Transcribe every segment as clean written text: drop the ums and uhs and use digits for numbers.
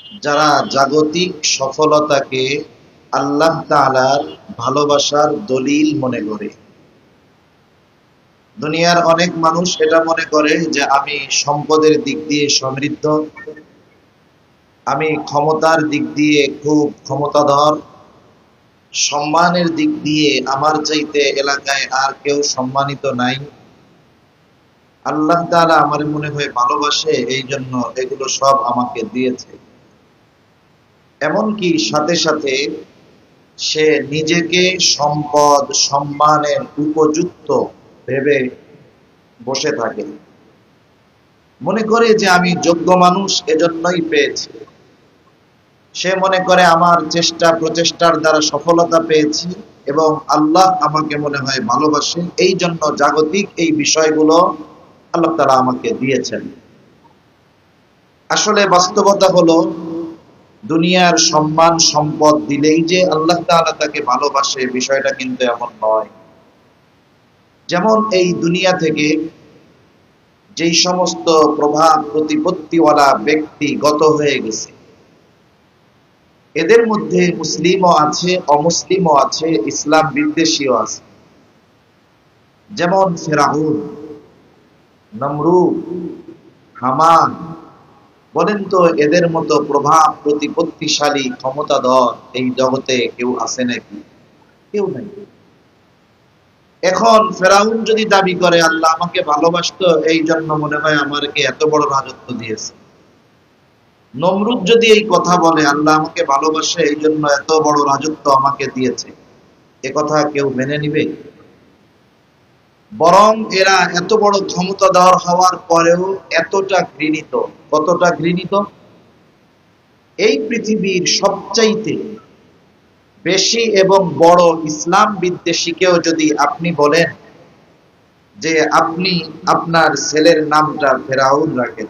যারা জাগতিক সফলতাকে আল্লাহ তাআলার ভালোবাসার দলিল মনে করে। দুনিয়ার অনেক মানুষ এটা মনে করে যে আমি সম্পদের দিক দিয়ে সমৃদ্ধ, আমি ক্ষমতার দিক দিয়ে খুব ক্ষমতাধর, সম্মানের দিক দিয়ে আমার চাইতে এলাকায় আর কেউ সম্মানিত নাই, আল্লাহ তাআলা আমার মনে হয় ভালোবাসে, এই জন্য এগুলো সব আমাকে দিয়েছে। এমনকি সাথে সাথে সে নিজেকে সম্পদ সম্মানের উপযুক্ত ভেবে বসে থাকে, মনে করে যে আমি যোগ্য মানুষ, এজন্যই পেয়েছি। সে মনে করে আমার চেষ্টা প্রচেষ্টার দ্বারা সফলতা পেয়েছি এবং আল্লাহ আমাকে মনে হয় ভালোবাসে, এই জন্য জাগতিক এই বিষয়গুলো আল্লাহ তাআলা আমাকে দিয়েছেন। আসলে বাস্তবতা হলো, দুনিয়ার সম্মান সম্পদ দিলেই যে আল্লাহ তাআলা তাকে ভালোবাসে, বিষয়টা কিন্তু এমন নয়। যেমন এই দুনিয়া থেকে যেই সমস্ত প্রভাব প্রতিপত্তিওয়ালা ব্যক্তি গত হয়ে গেছে, এদের মধ্যে মুসলিমও আছে, অমুসলিমও আছে, ইসলাম বিদ্বেষীও আছে। যেমন ফেরাউন, নমরুদ, হামান, বলেন তো এদের মতো প্রভাব প্রতিপত্তিশালী ক্ষমতাধর এই জগতে কেউ আছে নাকি? কেউ নাই। এখন ফেরাউন যদি দাবি করে আল্লাহ আমাকে ভালোবাসতো, এই জন্য মনে হয় আমাকে এত বড় রাজত্ব দিয়েছে। নমরুদ যদি এই কথা বলে আল্লাহ আমাকে ভালোবাসে, এই জন্য এত বড় রাজত্ব আমাকে দিয়েছে, এ কথা কেউ মেনে নিবে? বরং এরা এত বড় ক্ষমতাধর হওয়ার পরেও এতটা ঘৃণিত। কতটা ঘৃণিত? এই পৃথিবীর সবচাইতে বেশি এবং বড় ইসলাম বিদ্বেষীকেও যদি আপনি বলেন যে আপনি আপনার ছেলের নামটা ফেরাউন রাখেন,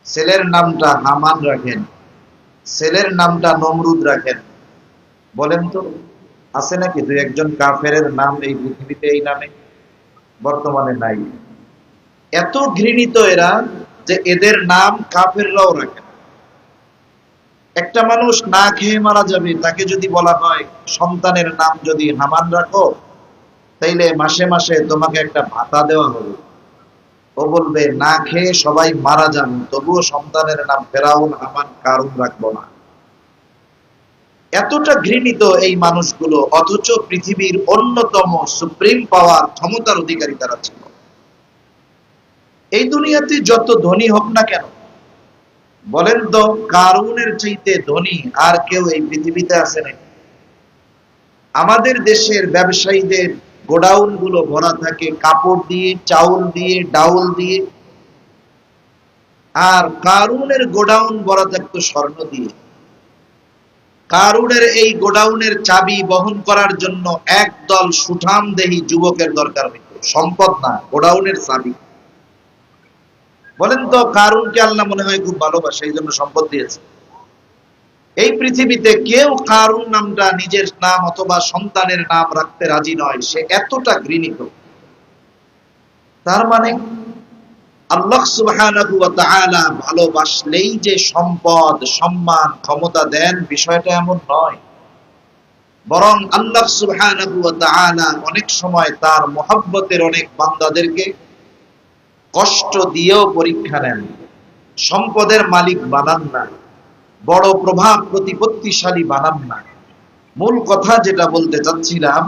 ছেলের নামটা হামান রাখেন, ছেলের নামটা নমরুদ রাখেন, বলেন তো আছে নাকি দুই একজন কাফেরের নাম এই পৃথিবীতে এই নামে? বর্তমানে নাই। এত ঘৃণিত এরা যে এদের নাম কাফেররাও রাখে। একটা মানুষ না খেয়ে মারা যাবে, তাকে যদি বলা হয় সন্তানের নাম যদি হামান রাখো, তাইলে মাসে মাসে তোমাকে একটা ভাতা দেওয়া হবে, ও বলবে না খেয়ে সবাই মারা যান, তবুও সন্তানের নাম ফেরাউন হামান কারুন রাখবো না। এতটা ঘৃণিত এই মানুষগুলো, অথচ পৃথিবীর অন্যতম সুপ্রিম পাওয়ার ক্ষমতার অধিকারী তারা ছিল। এই দুনিয়াতে যত ধনী হোক না কেন, বলেন তো কারুনের চাইতে ধনী আর কেউ এই পৃথিবীতে আছে নাকি? আমাদের দেশের ব্যবসায়ীদের গোডাউন গুলো ভরা থাকে কাপড় দিয়ে, চাউল দিয়ে, ডাউল দিয়ে, আর কারুনের গোডাউন ভরা থাকতো স্বর্ণ দিয়ে। কারুনের এই গোডাউনের চাবি বহন করার জন্য একদল সুঠামদেহী যুবকের দরকার হইত, সম্পদ না, গোডাউনের চাবি। বলেন তো কারুনকে আল্লাহ মনে হয় খুব ভালোবাসে, এই জন্য সম্পদ দিয়েছে? এই পৃথিবীতে কেউ কারুন নামটা নিজের নাম অথবা সন্তানের নাম রাখতে রাজি নয়, সে এতটা ঘৃণিত। তার মানে আল্লাহ সুবহানাহু ওয়া তাআলা ভালোবাসলেই যে সম্পদ সম্মান ক্ষমতা দেন, বিষয়টা এমন নয়। বরং আল্লাহ সুবহানাহু ওয়া তাআলা অনেক সময় তার মহব্বতের অনেক বান্দাদেরকে কষ্ট দিয়েও পরীক্ষা নেন। সম্পদের মালিক বানান না, বড় প্রভাব প্রতিপত্তিশালী বানান না। মূল কথা যেটা বলতে চাচ্ছিলাম,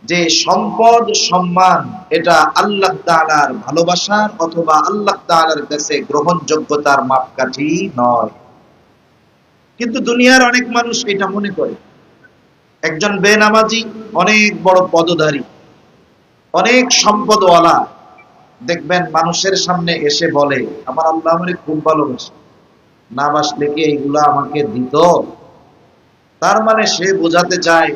যে সম্পদ সম্মান এটা আল্লাহ তাআলার ভালোবাসার অথবা আল্লাহ তাআলার কাছে গ্রহণযোগ্যতার মাপকাঠি নয়। কিন্তু দুনিয়ার অনেক মানুষ এটা মনে করে। একজন বেনামাজি, অনেক বড় পদধারী, অনেক সম্পদওয়ালা, দেখবেন মানুষের সামনে এসে বলে আমার আল্লাহ আমারে খুব ভালোবাসে, না বাসলে কি এইগুলা আমাকে দিত? তার মানে সে বোঝাতে চায়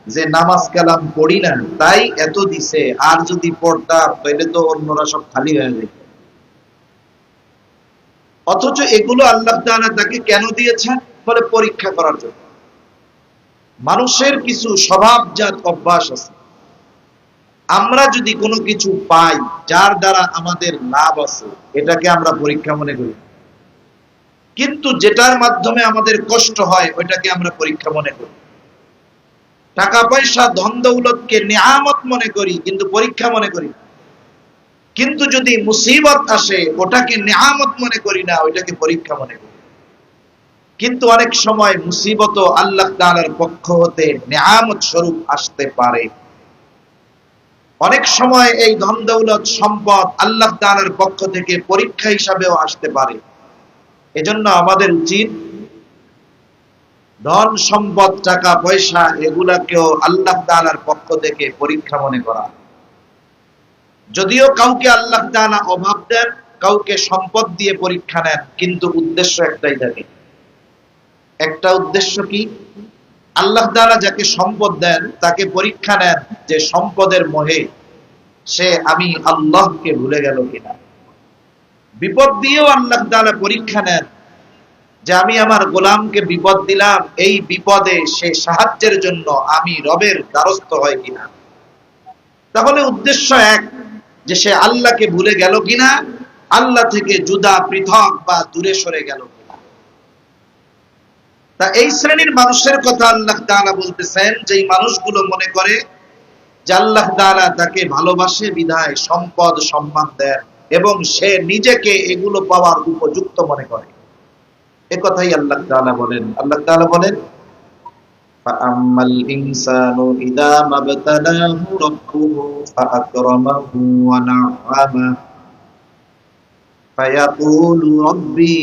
যে নামাজ কালাম পড়ি না তাই এত দিছে, আর যদি পড়তাম তাহলে তো অন্যরা সব খালি হয়ে যেত। অথচ এগুলো আল্লাহ তাআলা তাকে কেন দিয়েছেন? বলে পরীক্ষা করার জন্য। মানুষের কিছু স্বভাবজাত অভ্যাস আছে, আমরা যদি কোনো কিছু পাই যার দ্বারা আমাদের লাভ আছে, এটাকে আমরা পরীক্ষা মনে করি। কিন্তু যেটার মাধ্যমে আমাদের কষ্ট হয় ওইটাকে আমরা পরীক্ষা মনে করি। টাকা পয়সা ধন দৌলতকে নিয়ামত মনে করি, কিন্তু পরীক্ষা মনে করি না। কিন্তু যদি মুসিবত আসে ওটাকে নিয়ামত মনে করি না, ওইটাকে পরীক্ষা মনে করি। কিন্তু অনেক সময় মুসিবত আল্লাহ তাআলার পক্ষ হতে নিয়ামত স্বরূপ আসতে পারে। অনেক সময় এই ধন দৌলত সম্পদ আল্লাহ তাআলার পক্ষ থেকে পরীক্ষা হিসাবেও আসতে পারে। এজন্য আমাদের উচিত ধন সম্পদ টাকা পয়সা এগুলাকেও আল্লাহ তাআলার পক্ষ থেকে পরীক্ষা মনে করা। যদিও কাউকে আল্লাহ তাআলা অভাব দেন, কাউকে সম্পদ দিয়ে পরীক্ষা নেন, কিন্তু উদ্দেশ্য একটাই থাকে। একটা উদ্দেশ্য কি? আল্লাহ তাআলা যাকে সম্পদ দেন তাকে পরীক্ষা নেন যে সম্পদের মোহে সে আমি আল্লাহকে ভুলে গেল কিনা। বিপদ দিয়েও আল্লাহ তাআলা পরীক্ষা নেন যে আমি আমার গোলামকে বিপদ দিলাম, এই বিপদে সে সাহায্যের জন্য আমি রবের দ্বারস্থ হয় কিনা। তাহলে উদ্দেশ্য এক, যে সে আল্লাহকে ভুলে গেল কিনা, আল্লাহ থেকে জুদা পৃথক বা দূরে সরে গেল কিনা। তা এই শ্রেণীর মানুষের কথা আল্লাহ তাআলা বলতেছেন, যেই মানুষগুলো মনে করে যে আল্লাহ তাআলা তাকে ভালোবাসে বিধায় সম্পদ সম্মান দেন এবং সে নিজেকে এগুলো পাওয়ার উপযুক্ত মনে করে। এ কথাই আল্লাহ তাআলা বলেন। আল্লাহ তাআলা বলেন, ফাআম্মাল ইনসানু ইযা মাবতালাহু রাব্বুহু ফাআকরামাহু ওয়া না'আমা ফায়াকুলু রাব্বি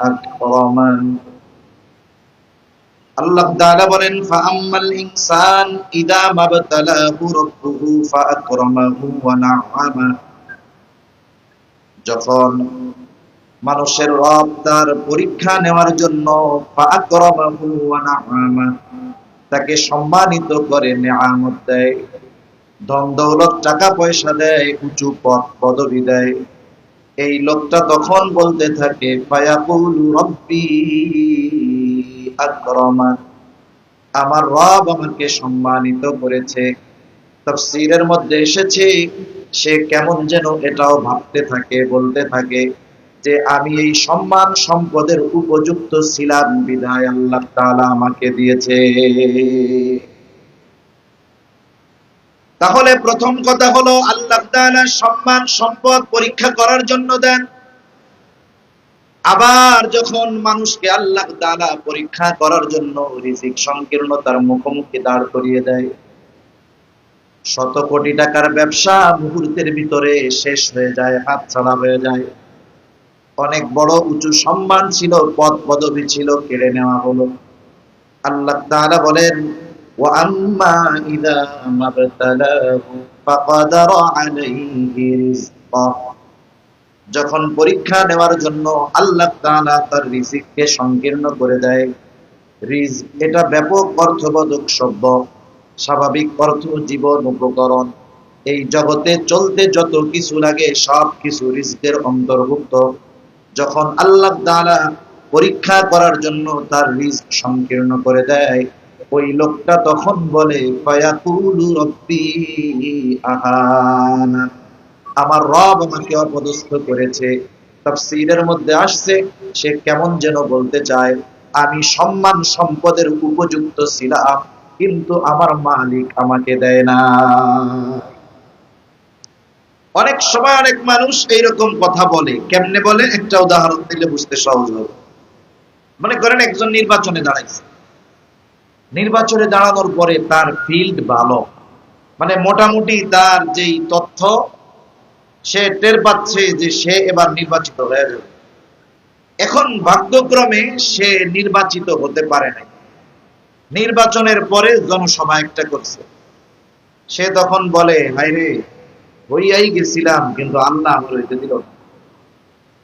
আকরামান। আল্লাহ তাআলা বলেন, ফাআম্মাল ইনসান ইযা মাবতালাহু রাব্বুহু ফাআকরামাহু ওয়া না'আমা। যখন মানুষের রব তার পরীক্ষা নেওয়ার জন্য ফাআকরামাহু ওয়া না'আমা তাকে সম্মানিত করে, নিয়ামত দেয়, ধন দৌলত টাকা পয়সা দেয়, উঁচু পদ পদবি দেয়, এই লোকটা তখন বলতে থাকে ফায়াকুলু রাব্বি আকরামান, আমার রব আমাকে সম্মানিত করেছে। তাফসীরের মধ্যে এসেছে সে কেমন যেন এটাও ভাবতে থাকে, বলতে থাকে যে আমি এই সম্মান সম্পদের উপযুক্ত ছিলাম বিধায় আল্লাহ তাআলা আমাকে দিয়েছে। তাহলে প্রথম কথা হলো আল্লাহ তাআলা সম্মান সম্পদ পরীক্ষা করার জন্য দেন। আবার যখন মানুষকে আল্লাহ তাআলা পরীক্ষা করার জন্য রিজিক সংকীর্ণতার মুখোমুখি দাঁড় করিয়ে দেয়, শত কোটি টাকার ব্যবসা মুহূর্তের ভিতরে শেষ হয়ে যায়, হাতছাড়া হয়ে যায়। অনেক বড় উঁচু সম্মান ছিল, পদ পদবি ছিল, কেড়ে নেওয়া হলো। আল্লাহ তাআলা বলেন, ওয়া আম্মা ইযা মাবতালাহু ফাকাদারা আলাইহি রিজকাহ, যখন পরীক্ষা নেওয়ার জন্য আল্লাহ তাআলা তার রিজিককে সংকীর্ণ করে দেয়। রিজক এটা ব্যাপক অর্থবোধক শব্দ, স্বাভাবিক অর্থ জীবন উপকরণ। এই জগতে চলতে যত কিছু লাগে সব কিছু রিজকের অন্তর্ভুক্ত। যখন আল্লাহ তাআলা পরীক্ষা করার জন্য তার রিজক সংকীর্ণ করে দেয়, ওই লোকটা তখন বলে ফায়াকুলু রাব্বি আহানা, আমার রব আমাকে অপদস্থ করেছে। তাফসীরের মধ্যে আসছে সে কেমন যেন বলতে চায় আমি সম্মান সম্পদের উপযুক্ত ছিলাম, কিন্তু আমার মালিক আমাকে দেয় না। অনেক সময় অনেক মানুষ এইরকম কথা বলে। কেমনে বলে? একটা উদাহরণ দিলে বুঝতে সহজ হবে। মনে করেন একজন নির্বাচনে দাঁড়াইছে, নির্বাচনে দাঁড়ানোর পরে তার ফিল্ড ভালো, মানে মোটামুটি তার যেই তথ্য সে টের পাচ্ছে যে সে এবার নির্বাচিত হয়ে যাবে। এখন ভাগ্যক্রমে সে নির্বাচিত হতে পারে নাই। নির্বাচনের পরে জনসভা একটা করছে, সে তখন বলে হায়রে হইয়াই গেছিলাম কিন্তু আল্লাহ আমার হইতে দিল না।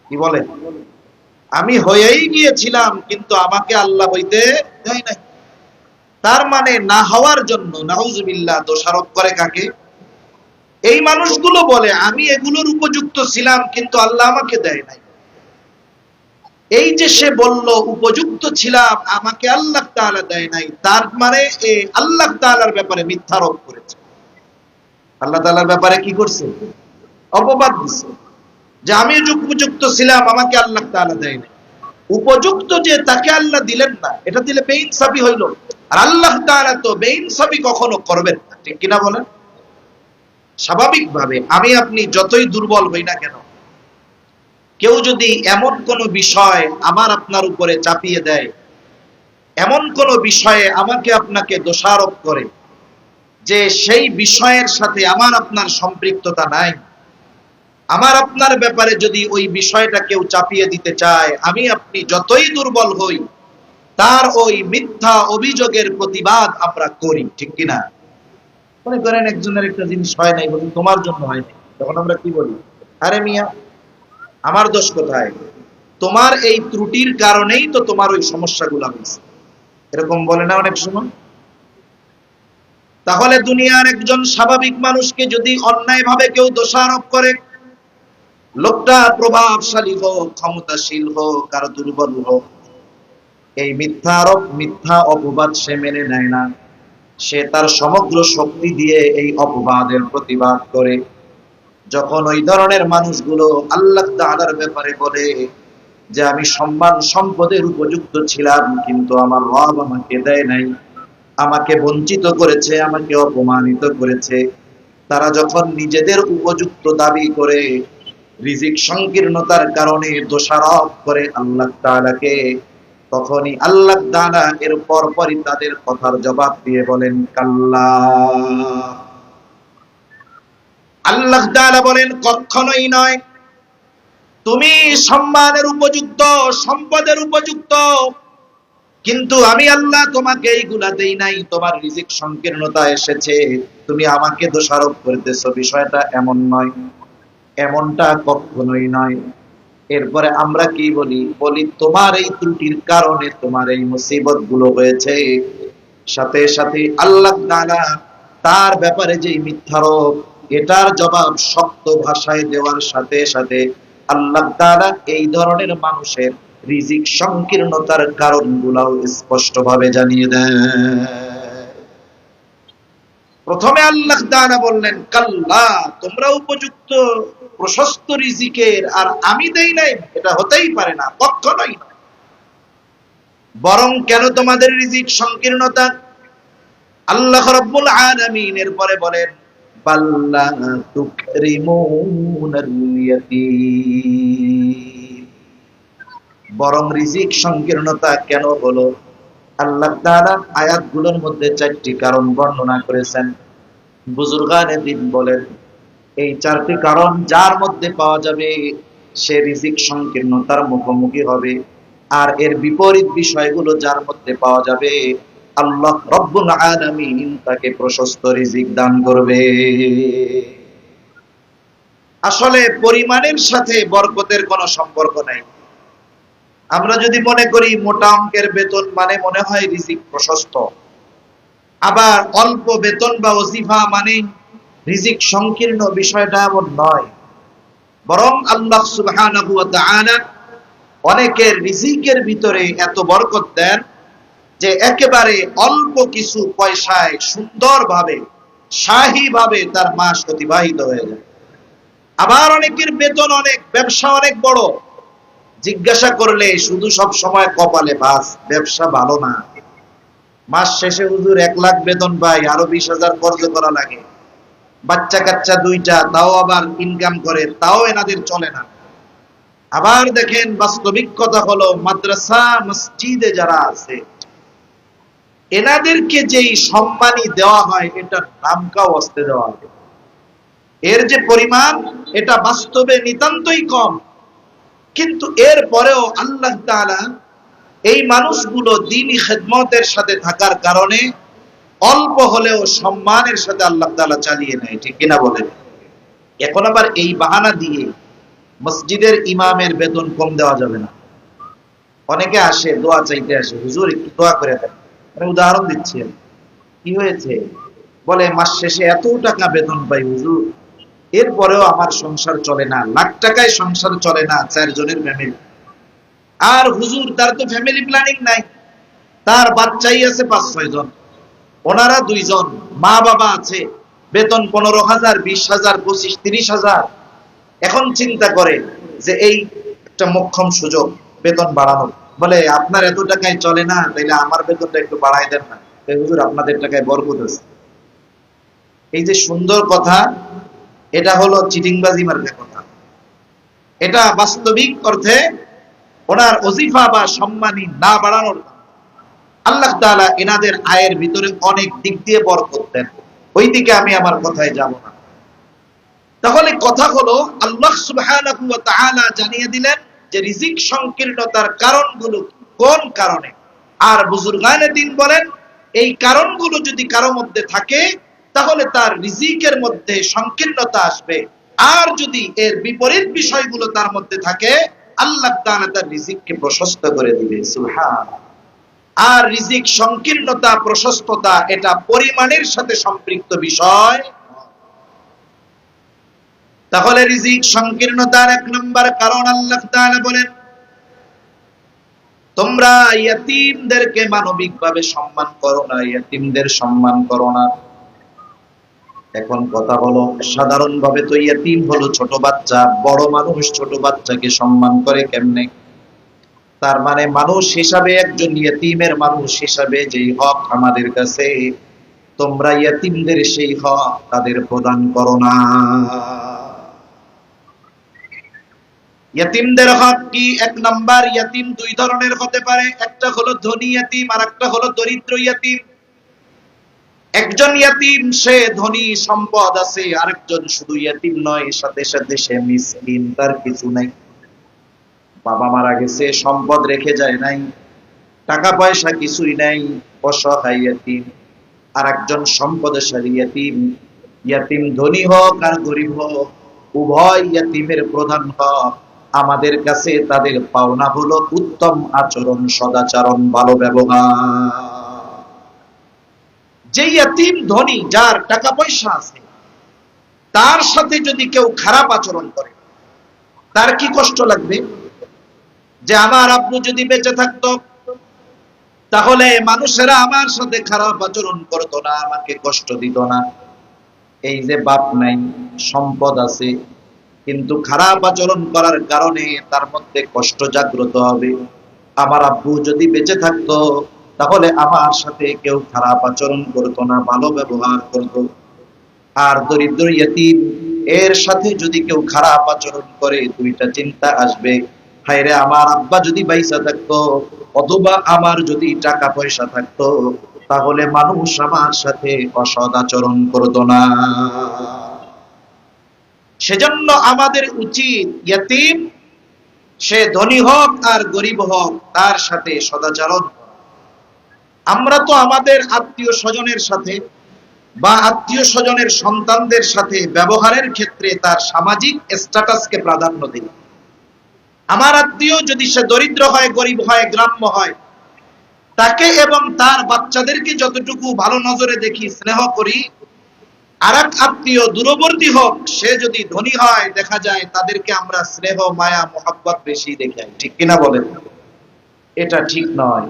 কি বলে? আমি হইয়াই গিয়েছিলাম কিন্তু আমাকে আল্লাহ হইতে দেয় নাই। তার মানে না হওয়ার জন্য নাউজুবিল্লাহ দোষারোপ করে কাকে? এই মানুষগুলো বলে আমি এগুলোর উপযুক্ত ছিলাম কিন্তু আল্লাহ আমাকে দেয় নাই। এই যে সে বলল উপযুক্ত ছিলাম আমাকে আল্লাহ তাআলা দেয় নাই, তার মানে আল্লাহ তাআলার ব্যাপারে মিথ্যারোপ করেছে। আল্লাহ তাআলার ব্যাপারে কি করছে? অপবাদ দিছে। যে আমি উপযুক্ত ছিলাম, আমাকে আল্লাহ তাআলা দেয়নি। উপযুক্ত যে তাকে আল্লাহ দিলেন না, এটা দিলে বেইনসাফি হইল। আর আল্লাহ তাআলা তো বেইনসাফি কখনো করবেন না, ঠিক কিনা বলেন? স্বাভাবিকভাবে আমি আপনি যতই দুর্বল হই না কেন, কেউ যদি এমন কোন বিষয় আমার আপনার উপরে চাপিয়ে দেয়, এমন কোন বিষয়ে আমাকে আপনাকে দোষারোপ করে যে সেই বিষয়ের সাথে আমার আপনার সম্পৃক্ততা নাই, আমার আপনার ব্যাপারে যদি ওই বিষয়টা কেউ চাপিয়ে দিতে চায়, আমি আপনি যতই দুর্বল হই, তার ওই মিথ্যা অভিযোগের প্রতিবাদ আমরা করি, ঠিক কিনা? মনে করেন একজনের একটা জিনিস হয় নাই, বলুন তোমার জন্য হয়নি, তখন আমরা কি বলি? আরে মিয়া, আমার দোষ কোথায়? তোমার এই ত্রুটির কারণেই তো তোমার ওই সমস্যাগুলো হয়েছে, এরকম বলে না অনেক সময়? তাহলে দুনিয়ার একজন স্বাভাবিক মানুষকে যদি অন্যায়ভাবে কেউ দোষারোপ করে, লোকটা প্রভাবশালী হোক, ক্ষমতাশীল হোক আর দুর্বল হোক, এই মিথ্যা আরোপ, মিথ্যা অপবাদ সে মেনে নেয় না। সে তার সমগ্র শক্তি দিয়ে এই অপবাদের প্রতিবাদ করে। যখন ওই ধরনের মানুষগুলো আল্লাহ তাআলার ব্যাপারে বলে যে আমি সম্মান সম্পদের উপযুক্ত ছিলাম, কিন্তু আমার রব আমাকে দেয় নাই, আমাকে বঞ্চিত করেছে, আমাকে অপমানিত করেছে, তারা যখন নিজেদের উপযুক্ত দাবি করে রিজিক সংকীর্ণতার কারণে দোষারোপ করে আল্লাহ তাআলাকে, তখনই আল্লাহ তাআলা এর পরপরই তাদের কথার জবাব দিয়ে বলেন কাল্লা। আল্লাহ তাআলা বলেন কখনোই নয়, তুমি সম্মানের উপযুক্ত, সম্পদের উপযুক্ত, কিন্তু আমি আল্লাহ তোমাকে এইগুলা দেই নাই, তোমার রিজিক সংকীর্ণতা এসেছে, তুমি আমাকে দোষারোপ করতেছো, বিষয়টা এমন নয়, এমনটা কখনোই নয়। এরপরে আমরা কি বলি? বলি তোমার এই ত্রুটির কারণে তোমার এই মুসিবত গুলো হয়েছে। সাথে সাথে আল্লাহ তাআলা তার ব্যাপারে যে মিথ্যারোপ, এটার জবাব শক্ত ভাষায় দেওয়ার সাথে সাথে আল্লাহ তাআলা এই ধরনের মানুষের রিজিক সংকীর্ণতার কারণগুলোও স্পষ্টভাবে জানিয়ে দেন। প্রথমে আল্লাহ তাআলা বললেন কাল্লা, তোমরা উপযুক্ত প্রশস্ত রিজিকের আর আমি দেই নাই, এটা হতেই পারে না, কখনোই নয়। বরং কেন তোমাদের রিজিক সংকীর্ণতা? আল্লাহ রাব্বুল আলামিন এরপরে বলেন বাল্লা তুকরিমুনাল ইয়াতীম। বরং রিজিক সংকীর্ণতা কেন হলো? আল্লাহ তাআলা আয়াতগুলোর মধ্যে 4টি কারণ বর্ণনা করেছেন। বুজুর্গানে দ্বীন বলেন এই 4টি কারণ যার মধ্যে পাওয়া যাবে সে রিজিক সংকীর্ণতার মুখোমুখি হবে, আর এর বিপরীত বিষয়গুলো যার মধ্যে পাওয়া যাবে আল্লাহ রব্বুল আলামিন তাকে প্রশস্ত রিজিক দান করবে। আসলে পরিমাণের সাথে বরকতের কোনো সম্পর্ক নাই। আমরা যদি মনে করি মোটা অঙ্কের বেতন মানে মনে হয় রিজিক প্রশস্ত, আবার অল্প বেতন বা ওজিফা মানে রিজিক সংকীর্ণ, বিষয়টা এমন নয়। বরং আল্লাহ সুবহানাহু ওয়া তাআলা অনেকের রিজিকের ভিতরে এত বরকত দেন যে একেবারে অল্প কিছু পয়সায় সুন্দরভাবে শাহীভাবে তার মাস অতিবাহিত হয়ে যায়। আবার অনেকের বেতন অনেক, ব্যবসা অনেক বড়, জিজ্ঞাসা করলে শুধু সব সময় কপালে ভাঁজ, ব্যবসা ভালো না, মাস শেষে হুজুর 1 লাখ বেতন পাই, আরো 20,000 খরচ করা লাগে, বাচ্চা কাচ্চা 2টা, তাও আবার ইনকাম করে, তাও এনাদের চলে না। আবার দেখেন বাস্তবিক কথা হলো মাদ্রাসা মসজিদে যারা আছে এনাদেরকে যেই সম্মানী দেওয়া হয় এটার নামকাও আসতে দেওয়া হয়, এর যে পরিমাণ এটা বাস্তবে নিতান্তই কম। কিন্তু এর পরেও আল্লাহ তাআলা এই মানুষগুলো দ্বীনি খেদমতের সাথে থাকার কারণে অল্প হলেও সম্মানের সাথে আল্লাহ তাআলা চালিয়ে নেয়, ঠিক কিনা বলেন? এখন আবার এই বাহানা দিয়ে মসজিদের ইমামের বেতন কম দেওয়া যাবে না। অনেকে আসে দোয়া চাইতে আসে, হুজুর একটু দোয়া করে দেন। মানে উদাহরণ দিচ্ছি, কি হয়েছে? বলে মাস শেষে এত টাকা বেতন পাই হুজুর, এরপরেও আমার সংসার চলে না, লাখ টাকায় সংসার চলে না, 4 জনের ফ্যামিলি। আর হুজুর তার তো ফ্যামিলি প্ল্যানিং নাই, তার বাচ্চাই আছে 5-6 জন, ওনারা 2 জন, মা বাবা আছে, বেতন 15,000, 20,000, 25,000, 30,000। এখন চিন্তা করে যে এই একটা মোক্ষম সুযোগ বেতন বাড়ানোর, বলে আপনার এত টাকায় চলে না, তাইলে আমার বেতনটা একটু বাড়াই দেন না, হুজুর আপনাদের টাকায় বরকত আছে। এই যে সুন্দর কথা, এটা হলো চিটিংবাজি মার্কা কথা। এটা বাস্তবিক অর্থে ওনার ওজিফা বা সম্মানী না বাড়ানোর। আল্লাহ তাআলা এনাদের আয়ের ভিতরে অনেক দিক দিয়ে বরকত দেন, ওই দিকে আমি আমার কথায় যাব না। তাহলে কথা হলো আল্লাহ সুবহানাহু ওয়া তাআলা জানিয়ে দিলেন যে রিজিক সংকীর্ণতার কারণগুলো কোন কারণে। আর বুজুর্গানে দ্বীন বলেন এই কারণগুলো যদি কারো মধ্যে থাকে তাহলে তার রিজিকের মধ্যে সংকীর্ণতা আসবে, আর যদি এর বিপরীত বিষয়গুলো তার মধ্যে থাকে আল্লাহ তাআলা তার রিজিককে প্রশস্ত করে দিবে। সুবহানাল্লাহ। আর রিজিক সংকীর্ণতা প্রশস্ততা এটা পরিমাণের সাথে সম্পৃক্ত বিষয়। তাহলে রিজিক সংকীর্ণতার এক নম্বর কারণ আল্লাহ তাআলা বলেন তোমরা ইয়তীমদেরকে মানবিকভাবে সম্মান করো না, ইয়তীমদের সম্মান করো না। এখন কথা হলো সাধারণভাবে তো ইয়তীম হলো ছোট বাচ্চা, বড় মানুষ ছোট বাচ্চাকে সম্মান করে কেমনে? তার মানে মানুষ হিসাবে একজন ইয়তীমের মানুষ হিসাবে যেই হক আমাদের কাছে, তোমরা ইয়তীমদের সেই হক তাদের প্রদান করো না। ইয়তীমদের হক কি? এক নাম্বার, ইয়তীম দুই ধরনের হতে পারে, একটা হলো ধনী ইয়তীম আর একটা হলো দরিদ্র ইয়তীম। একজন ইয়তীম সে ধনী, সম্পদ আছে, আরেকজন শুধু ইয়তীম নয়, সাথে সাথে সে মিসকিন, তার কিছু নাই। বাবা মারা গেছে, সম্পদ রেখে যায় নাই, টাকা পয়সা কিছুই নাই, অসহায় ইয়তীম। আর একজন সম্পদশালী ইয়তীম। ইয়তীম ধনী হোক আর গরিব হোক, উভয় ইয়তীমের প্রধান হক আমাদের কাছে তাদের পাওনা হলো উত্তম আচরণ, সদাচরণ, ভালো ব্যবহার। যে ইয়তীম ধনী, যার টাকা পয়সা আছে, তার সাথে যদি কেউ খারাপ আচরণ করে তার কি কষ্ট লাগবে? যে আমার আব্বু যদি বেঁচে থাকতো তাহলে মানুষেরা আমার সাথে খারাপ আচরণ করতো না, আমাকে কষ্ট দিত না। এই যে বাপ নাই, সম্পদ আছে, কিন্তু খারাপ আচরণ করার কারণে তার মধ্যে কষ্ট জাগ্রত হবে। আমার আব্বু যদি বেঁচে থাকতো তাহলে আমার সাথে কেউ খারাপ আচরণ করতো না, ভালো ব্যবহার করতো। আর দরিদ্র ইয়তীম, এর সাথে যদি কেউ খারাপ আচরণ করে দুইটা চিন্তা আসবে, হায়রে আমার আব্বা যদি বাইসা থাকতো অথবা আমার যদি টাকা পয়সা থাকতো তাহলে মানুষ আমার সাথে অসৎ আচরণ করতো না। সেজন্য আমাদের উচিত ইয়তীম সে ধনী হোক আর গরিব হোক তার সাথে সদাচরণ। আমরা তো আমাদের আত্মীয় স্বজনের সাথে বা আত্মীয় স্বজনের সন্তানদের সাথে ব্যবহারের ক্ষেত্রে তার সামাজিক স্ট্যাটাসকে প্রাধান্য দিই। আমার আত্মীয় যদি সে দরিদ্র হয়, গরিব হয়, গ্রাম্য হয়, তাকে এবং তার বাচ্চাদেরকে যতটুকু ভালো নজরে দেখি, স্নেহ করি, আর এক আত্মীয় দূরবর্তী হোক, সে যদি ধনী হয়, দেখা যায় তাদেরকে আমরা স্নেহ, মায়া, মোহাব্বত বেশি দেখাই। ঠিক কিনা বলেন? এটা ঠিক নয়।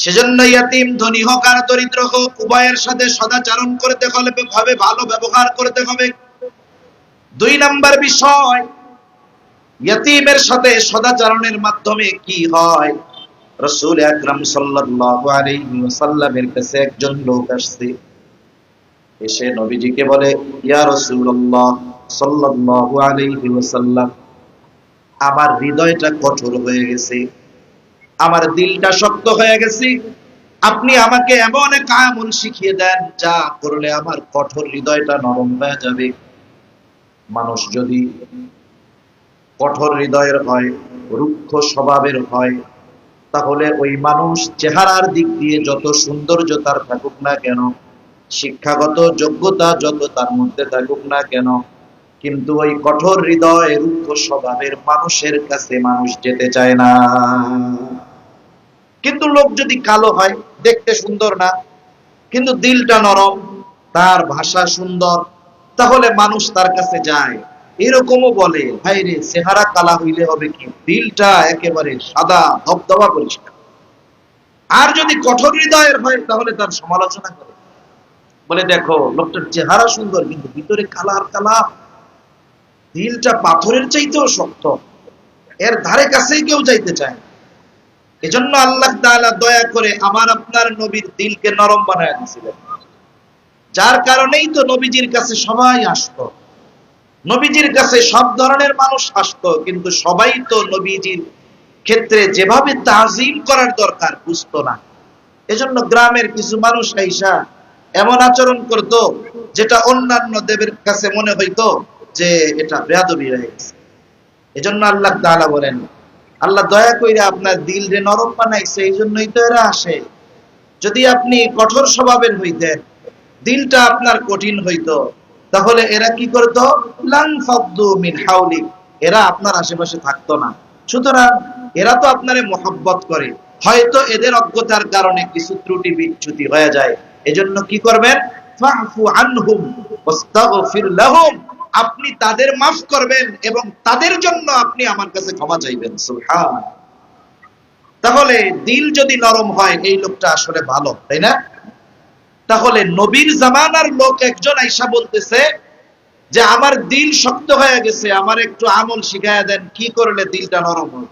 সেজন্য ইয়তীম ধনী হোক আর দরিদ্র হোক, উভয়ের সাথে সদাচরণ করতে হবে, ভালো ব্যবহার করতে হবে। দুই নাম্বার বিষয়, ইয়তীমের সাথে সদাচরণের মাধ্যমে কি হয়? রাসূল আকরাম সাল্লাল্লাহু আলাইহি ওয়াসাল্লামের কাছে একজন লোক আসছে, এসে নবীজিকে বলে, ইয়া রাসূলুল্লাহ সাল্লাল্লাহু আলাইহি ওয়াসাল্লাম, আমার হৃদয়টা কঠোর হয়ে গেছে, আমার দিলটা শক্ত হয়ে গেছে, আপনি আমাকে এমন এক আমল শিখিয়ে দেন যা করলে আমার কঠোর হৃদয়টা নরম হয়ে যাবে। মানুষ যদি কঠোর হৃদয়ের হয়, রুক্ষ স্বভাবের হয়, তাহলে ওই মানুষ চেহারার দিক দিয়ে যত সৌন্দর্য তার থাকুক না কেন, শিক্ষাগত যোগ্যতা যত তার মধ্যে থাকুক না কেন, কিন্তু ওই কঠোর হৃদয়, রুক্ষ স্বভাবের মানুষের কাছে মানুষ যেতে চায় না। কিন্তু লোক যদি কালো হয়, দেখতে সুন্দর না, কিন্তু দিলটা নরম, তার ভাষা সুন্দর, তাহলে মানুষ তার কাছে যায়। এরকমও বলে, ভাই রে, চেহারা কালা হইলে হবে কি, দিলটা একেবারে সাদা ধবধবা পরিষ্কার। আর যদি কঠোর হৃদয়ের হয় তাহলে তার সমালোচনা করে, বলে দেখো লোকটার চেহারা সুন্দর কিন্তু ভিতরে কালা আর কালা। দিলটা পাথরের চাইতেও শক্ত, এর ধারে কাছেই কেউ যাইতে চায়। এজন্য আল্লাহ তাআলা দয়া করে আমার আপনার নবীর দিলকে নরম বানায় দিয়েছিলেন, যার কারণেই তো নবীজির কাছে সবাই আসতো। নবীজির কাছে সব ধরনের মানুষ আসতো, কিন্তু সবাই তো নবীজির ক্ষেত্রে যেভাবে তাজিম করার দরকার বুঝতো না। এজন্য গ্রামের কিছু মানুষ আইসা এমন আচরণ করত যেটা অন্যান্য দেবের কাছে মনে হইতো যে এটা বেয়াদবি হয়ে গেছে। এজন্য আল্লাহ তাআলা বলেন, আল্লাহ দয়া করে আপনার দিল রে নরম বানাইছে, এই জন্যই তো এরা আসে। যদি আপনি কঠোর স্বভাবের হইতেন, দিলটা আপনার কঠিন হইতো, তাহলে এরা কি করতো? লান ফাদ্দু মিন হাওলিক, এরা আপনার আশেপাশে থাকতো না। সুতরাং এরা তো আপনারে মহব্বত করে, হয়তো এদের অজ্ঞতার কারণে কিছু ত্রুটি বিচ্যুতি হয়ে যায়। এজন্য কি করবেন? ফাফু আনহুম ওয়াস্তাগফির লাহুম, আপনি তাদের মাফ করবেন এবং তাদের জন্য আপনি আমার কাছে ক্ষমা চাইবেন। সুবহান। তাহলে দিল যদি নরম হয়, এই লোকটা আসলে ভালো, তাই না? তাহলে নবীর জামানার লোক একজন আইসা বলতেছে যে আমার দিল শক্ত হয়ে গেছে, আমার একটু আমল শিখায়া দেন, কি করলে দিলটা নরম হবে।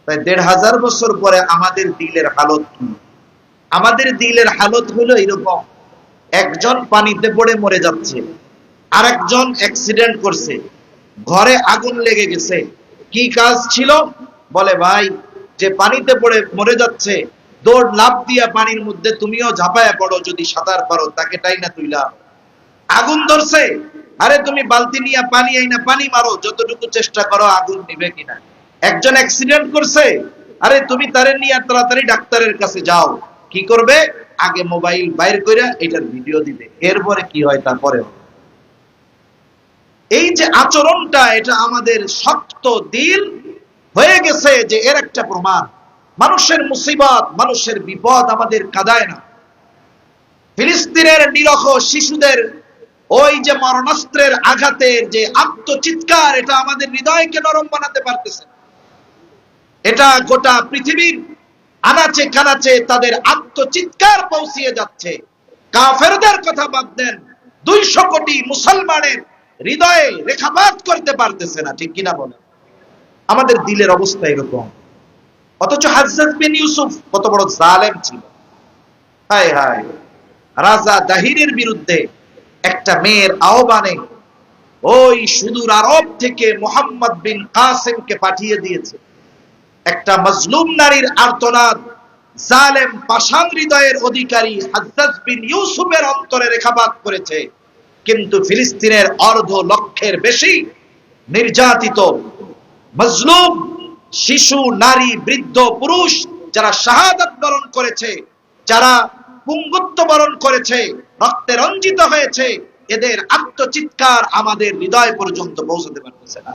তাই ১৫০০ বছর পরে আমাদের দিলের হালত কি? আমাদের দিলের হালত হলো এরকম, একজন পানিতে পড়ে মরে যাচ্ছে, আরেকজন অ্যাক্সিডেন্ট করছে, ঘরে আগুন লেগে গেছে। কি কাজ ছিল? বলে ভাই, যে পানিতে পড়ে মরে যাচ্ছে, দৌড় লাফ দিয়া পানির মধ্যে তুমিও ঝাঁপায়া পড়ো, যদি সাঁতার পারো তাকে টাইনা তুইলা। আগুন ধরছে, আরে তুমি বালতি নিয়ে পানি আইনা পানি মারো, যতটুকু চেষ্টা করো আগুন নিবে কিনা। একজন অ্যাক্সিডেন্ট করছে, আরে তুমি তারে নিয়ে তাড়াতাড়ি ডাক্তারের কাছে যাও। কি করবে? আগে মোবাইল বাইর করে এটার ভিডিও দিবে, এরপরে কি হয় তারপরে। এই যে আচরণটা, এটা আমাদের শক্ত দিল হয়ে গেছে যে এর একটা প্রমাণ। মানুষের মুসিবত, মানুষের বিপদ আমাদের কাঁদায় না। ফিলিস্তিনের নিরহ শিশুদের ওই যে মরণাস্ত্রের আঘাতের যে আত্মচিৎকার, এটা আমাদের হৃদয়কে নরম বানাতে পারতেছে। এটা গোটা পৃথিবীর আনাচে কানাচে তাদের আত্মচিৎকার পৌঁছিয়ে যাচ্ছে। কাফেরদের কথা বাদ দেন, ২০০ কোটি মুসলমানের হৃদয়ে রেখাপাত করতে পারতেছে না, ঠিক কিনা বলেন? আমাদের দিলের অবস্থা এরকম। অথচ হাজ্জাজ বিন ইউসুফ কত বড় জালেম ছিল। হায় হায়, রাজা দাহিরের বিরুদ্ধে একটা মেয়ের আহ্বানে ওই সুদূর আরব থেকে মুহাম্মদ বিন কাসিমকে পাঠিয়ে দিয়েছে। একটা মজলুম নারীর আর্তনাদ জালেম পাষাণ হৃদয়ের অধিকারী হাজ্জাজ বিন ইউসুফের অন্তরে রেখাপাত করেছে। কিন্তু ফিলিস্তিনের ১.৫ লক্ষের বেশি নির্যাতিত মজলুম শিশু, নারী, বৃদ্ধ, পুরুষ যারা শাহাদাত বরণ করেছে, যারা পুঙ্গুত্ব বরণ করেছে, রক্তে রঞ্জিত হয়েছে, এদের আত্মচিৎকার আমাদের হৃদয় পর্যন্ত পৌঁছাতে পারতেছে না।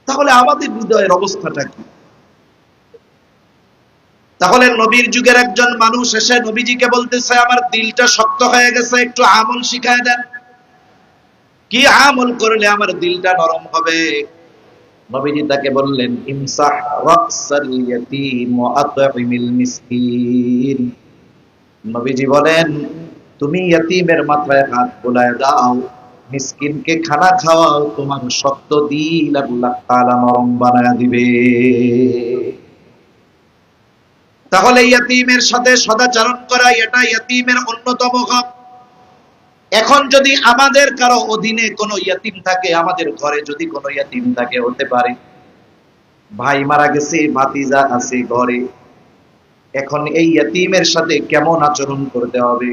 তাহলে আমাদের হৃদয়ের অবস্থাটা কি? তাহলে নবীর যুগের একজন মানুষ এসে নবীজিকে বলতেছে আমার দিলটা শক্ত হয়ে গেছে, একটু আমল শিখায় দেন। কি আমল করলে আমার দিলটা নরম হবে? নবীজি তাকে বললেন, ইমসাহ রাসাল ইয়াতীম ওয়া আত'ইমিল মিসকিন। নবীজি বলেন, তুমি ইয়াতীমের মাথায় হাত বুলায় দাও, মিসকিনকে খানা খাওয়াও, তোমার শক্ত দিল আল্লাহ তাআলা নরম বানায় দিবে। তাহলে ইয়াতীমের সাথে সদাচরণ করা, এটা ইয়াতীমের অন্যতম হক। এখন যদি আমাদের কারো অধীনে কোনো ইয়াতীম থাকে, আমাদের ঘরে যদি কোনো ইয়াতীম থাকে, হতে পারে ভাই মারা গেছে, ভাতিজা আছে ঘরে, এখন এই ইয়াতীমের সাথে কেমন আচরণ করতে হবে?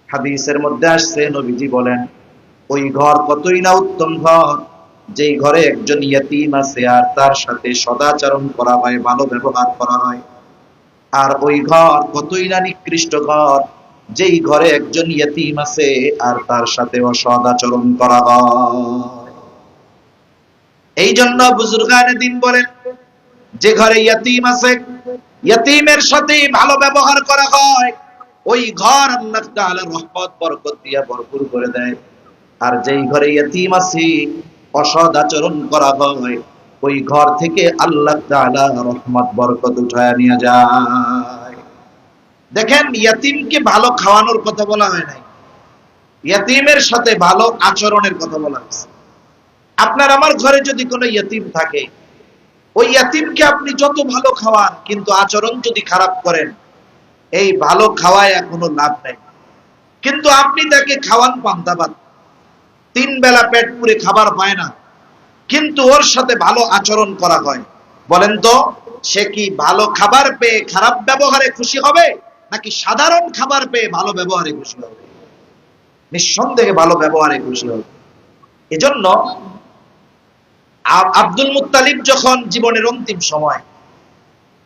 হাদিসের মধ্যে আসছে, নবীজি বলেন, ওই ঘর কতই না উত্তম ঘর, যেই ঘরে একজন ইয়াতীম আছে আর তার সাথে সদাচরণ করা হয়, ভালো ব্যবহার করা হয়। আর ওই ঘর কতই না নিকৃষ্ট ঘর, যেই ঘরে একজন ইয়াতীম আছে আর তার সাথে অসৎ আচরণ করা হয়। এই জন্য বুজুর্গানে দিন বলেন, যে ঘরে ইয়াতীম আছে, ইয়াতীমের সাথে ভালো ব্যবহার করা হয়, ওই ঘর আল্লাহ তাআলা রহমত বরকত দিয়া ভরপুর করে দেয়। আর যেই ঘরে ইয়াতীম আছে, অসৎ আচরণ করা হয়, ওই ঘর থেকে আল্লাহ তাআলা রহমত বরকত উঠায় নিয়ে যায়। দেখেন, ইয়াতীমকে ভালো খাওয়ানোর কথা বলা হয় নাই, ইয়াতীমের সাথে ভালো আচরণের কথা বলা হয়েছে। আপনার আমার ঘরে যদি কোনো ইয়তিম থাকে, ওই ইয়তিমকে আপনি যত ভালো খাওয়ান, কিন্তু আচরণ যদি খারাপ করেন, এই ভালো খাওয়ায় কোনো লাভ নাই। কিন্তু আপনি তাকে খাওয়ান পান্তা ভাত, 3 বেলা পেট পুরে খাবার পায় না, কিন্তু ওর সাথে ভালো আচরণ করা হয়, বলেন তো সে কি ভালো খাবার পেয়ে খারাপ ব্যবহারে খুশি হবে, নাকি সাধারণ খাবার পেয়ে ভালো ব্যবহারে খুশি হবে? নিঃসন্দেহে ভালো ব্যবহারে খুশি হবে। এজন্য আব্দুল মুত্তালিব যখন জীবনের অন্তিম সময়,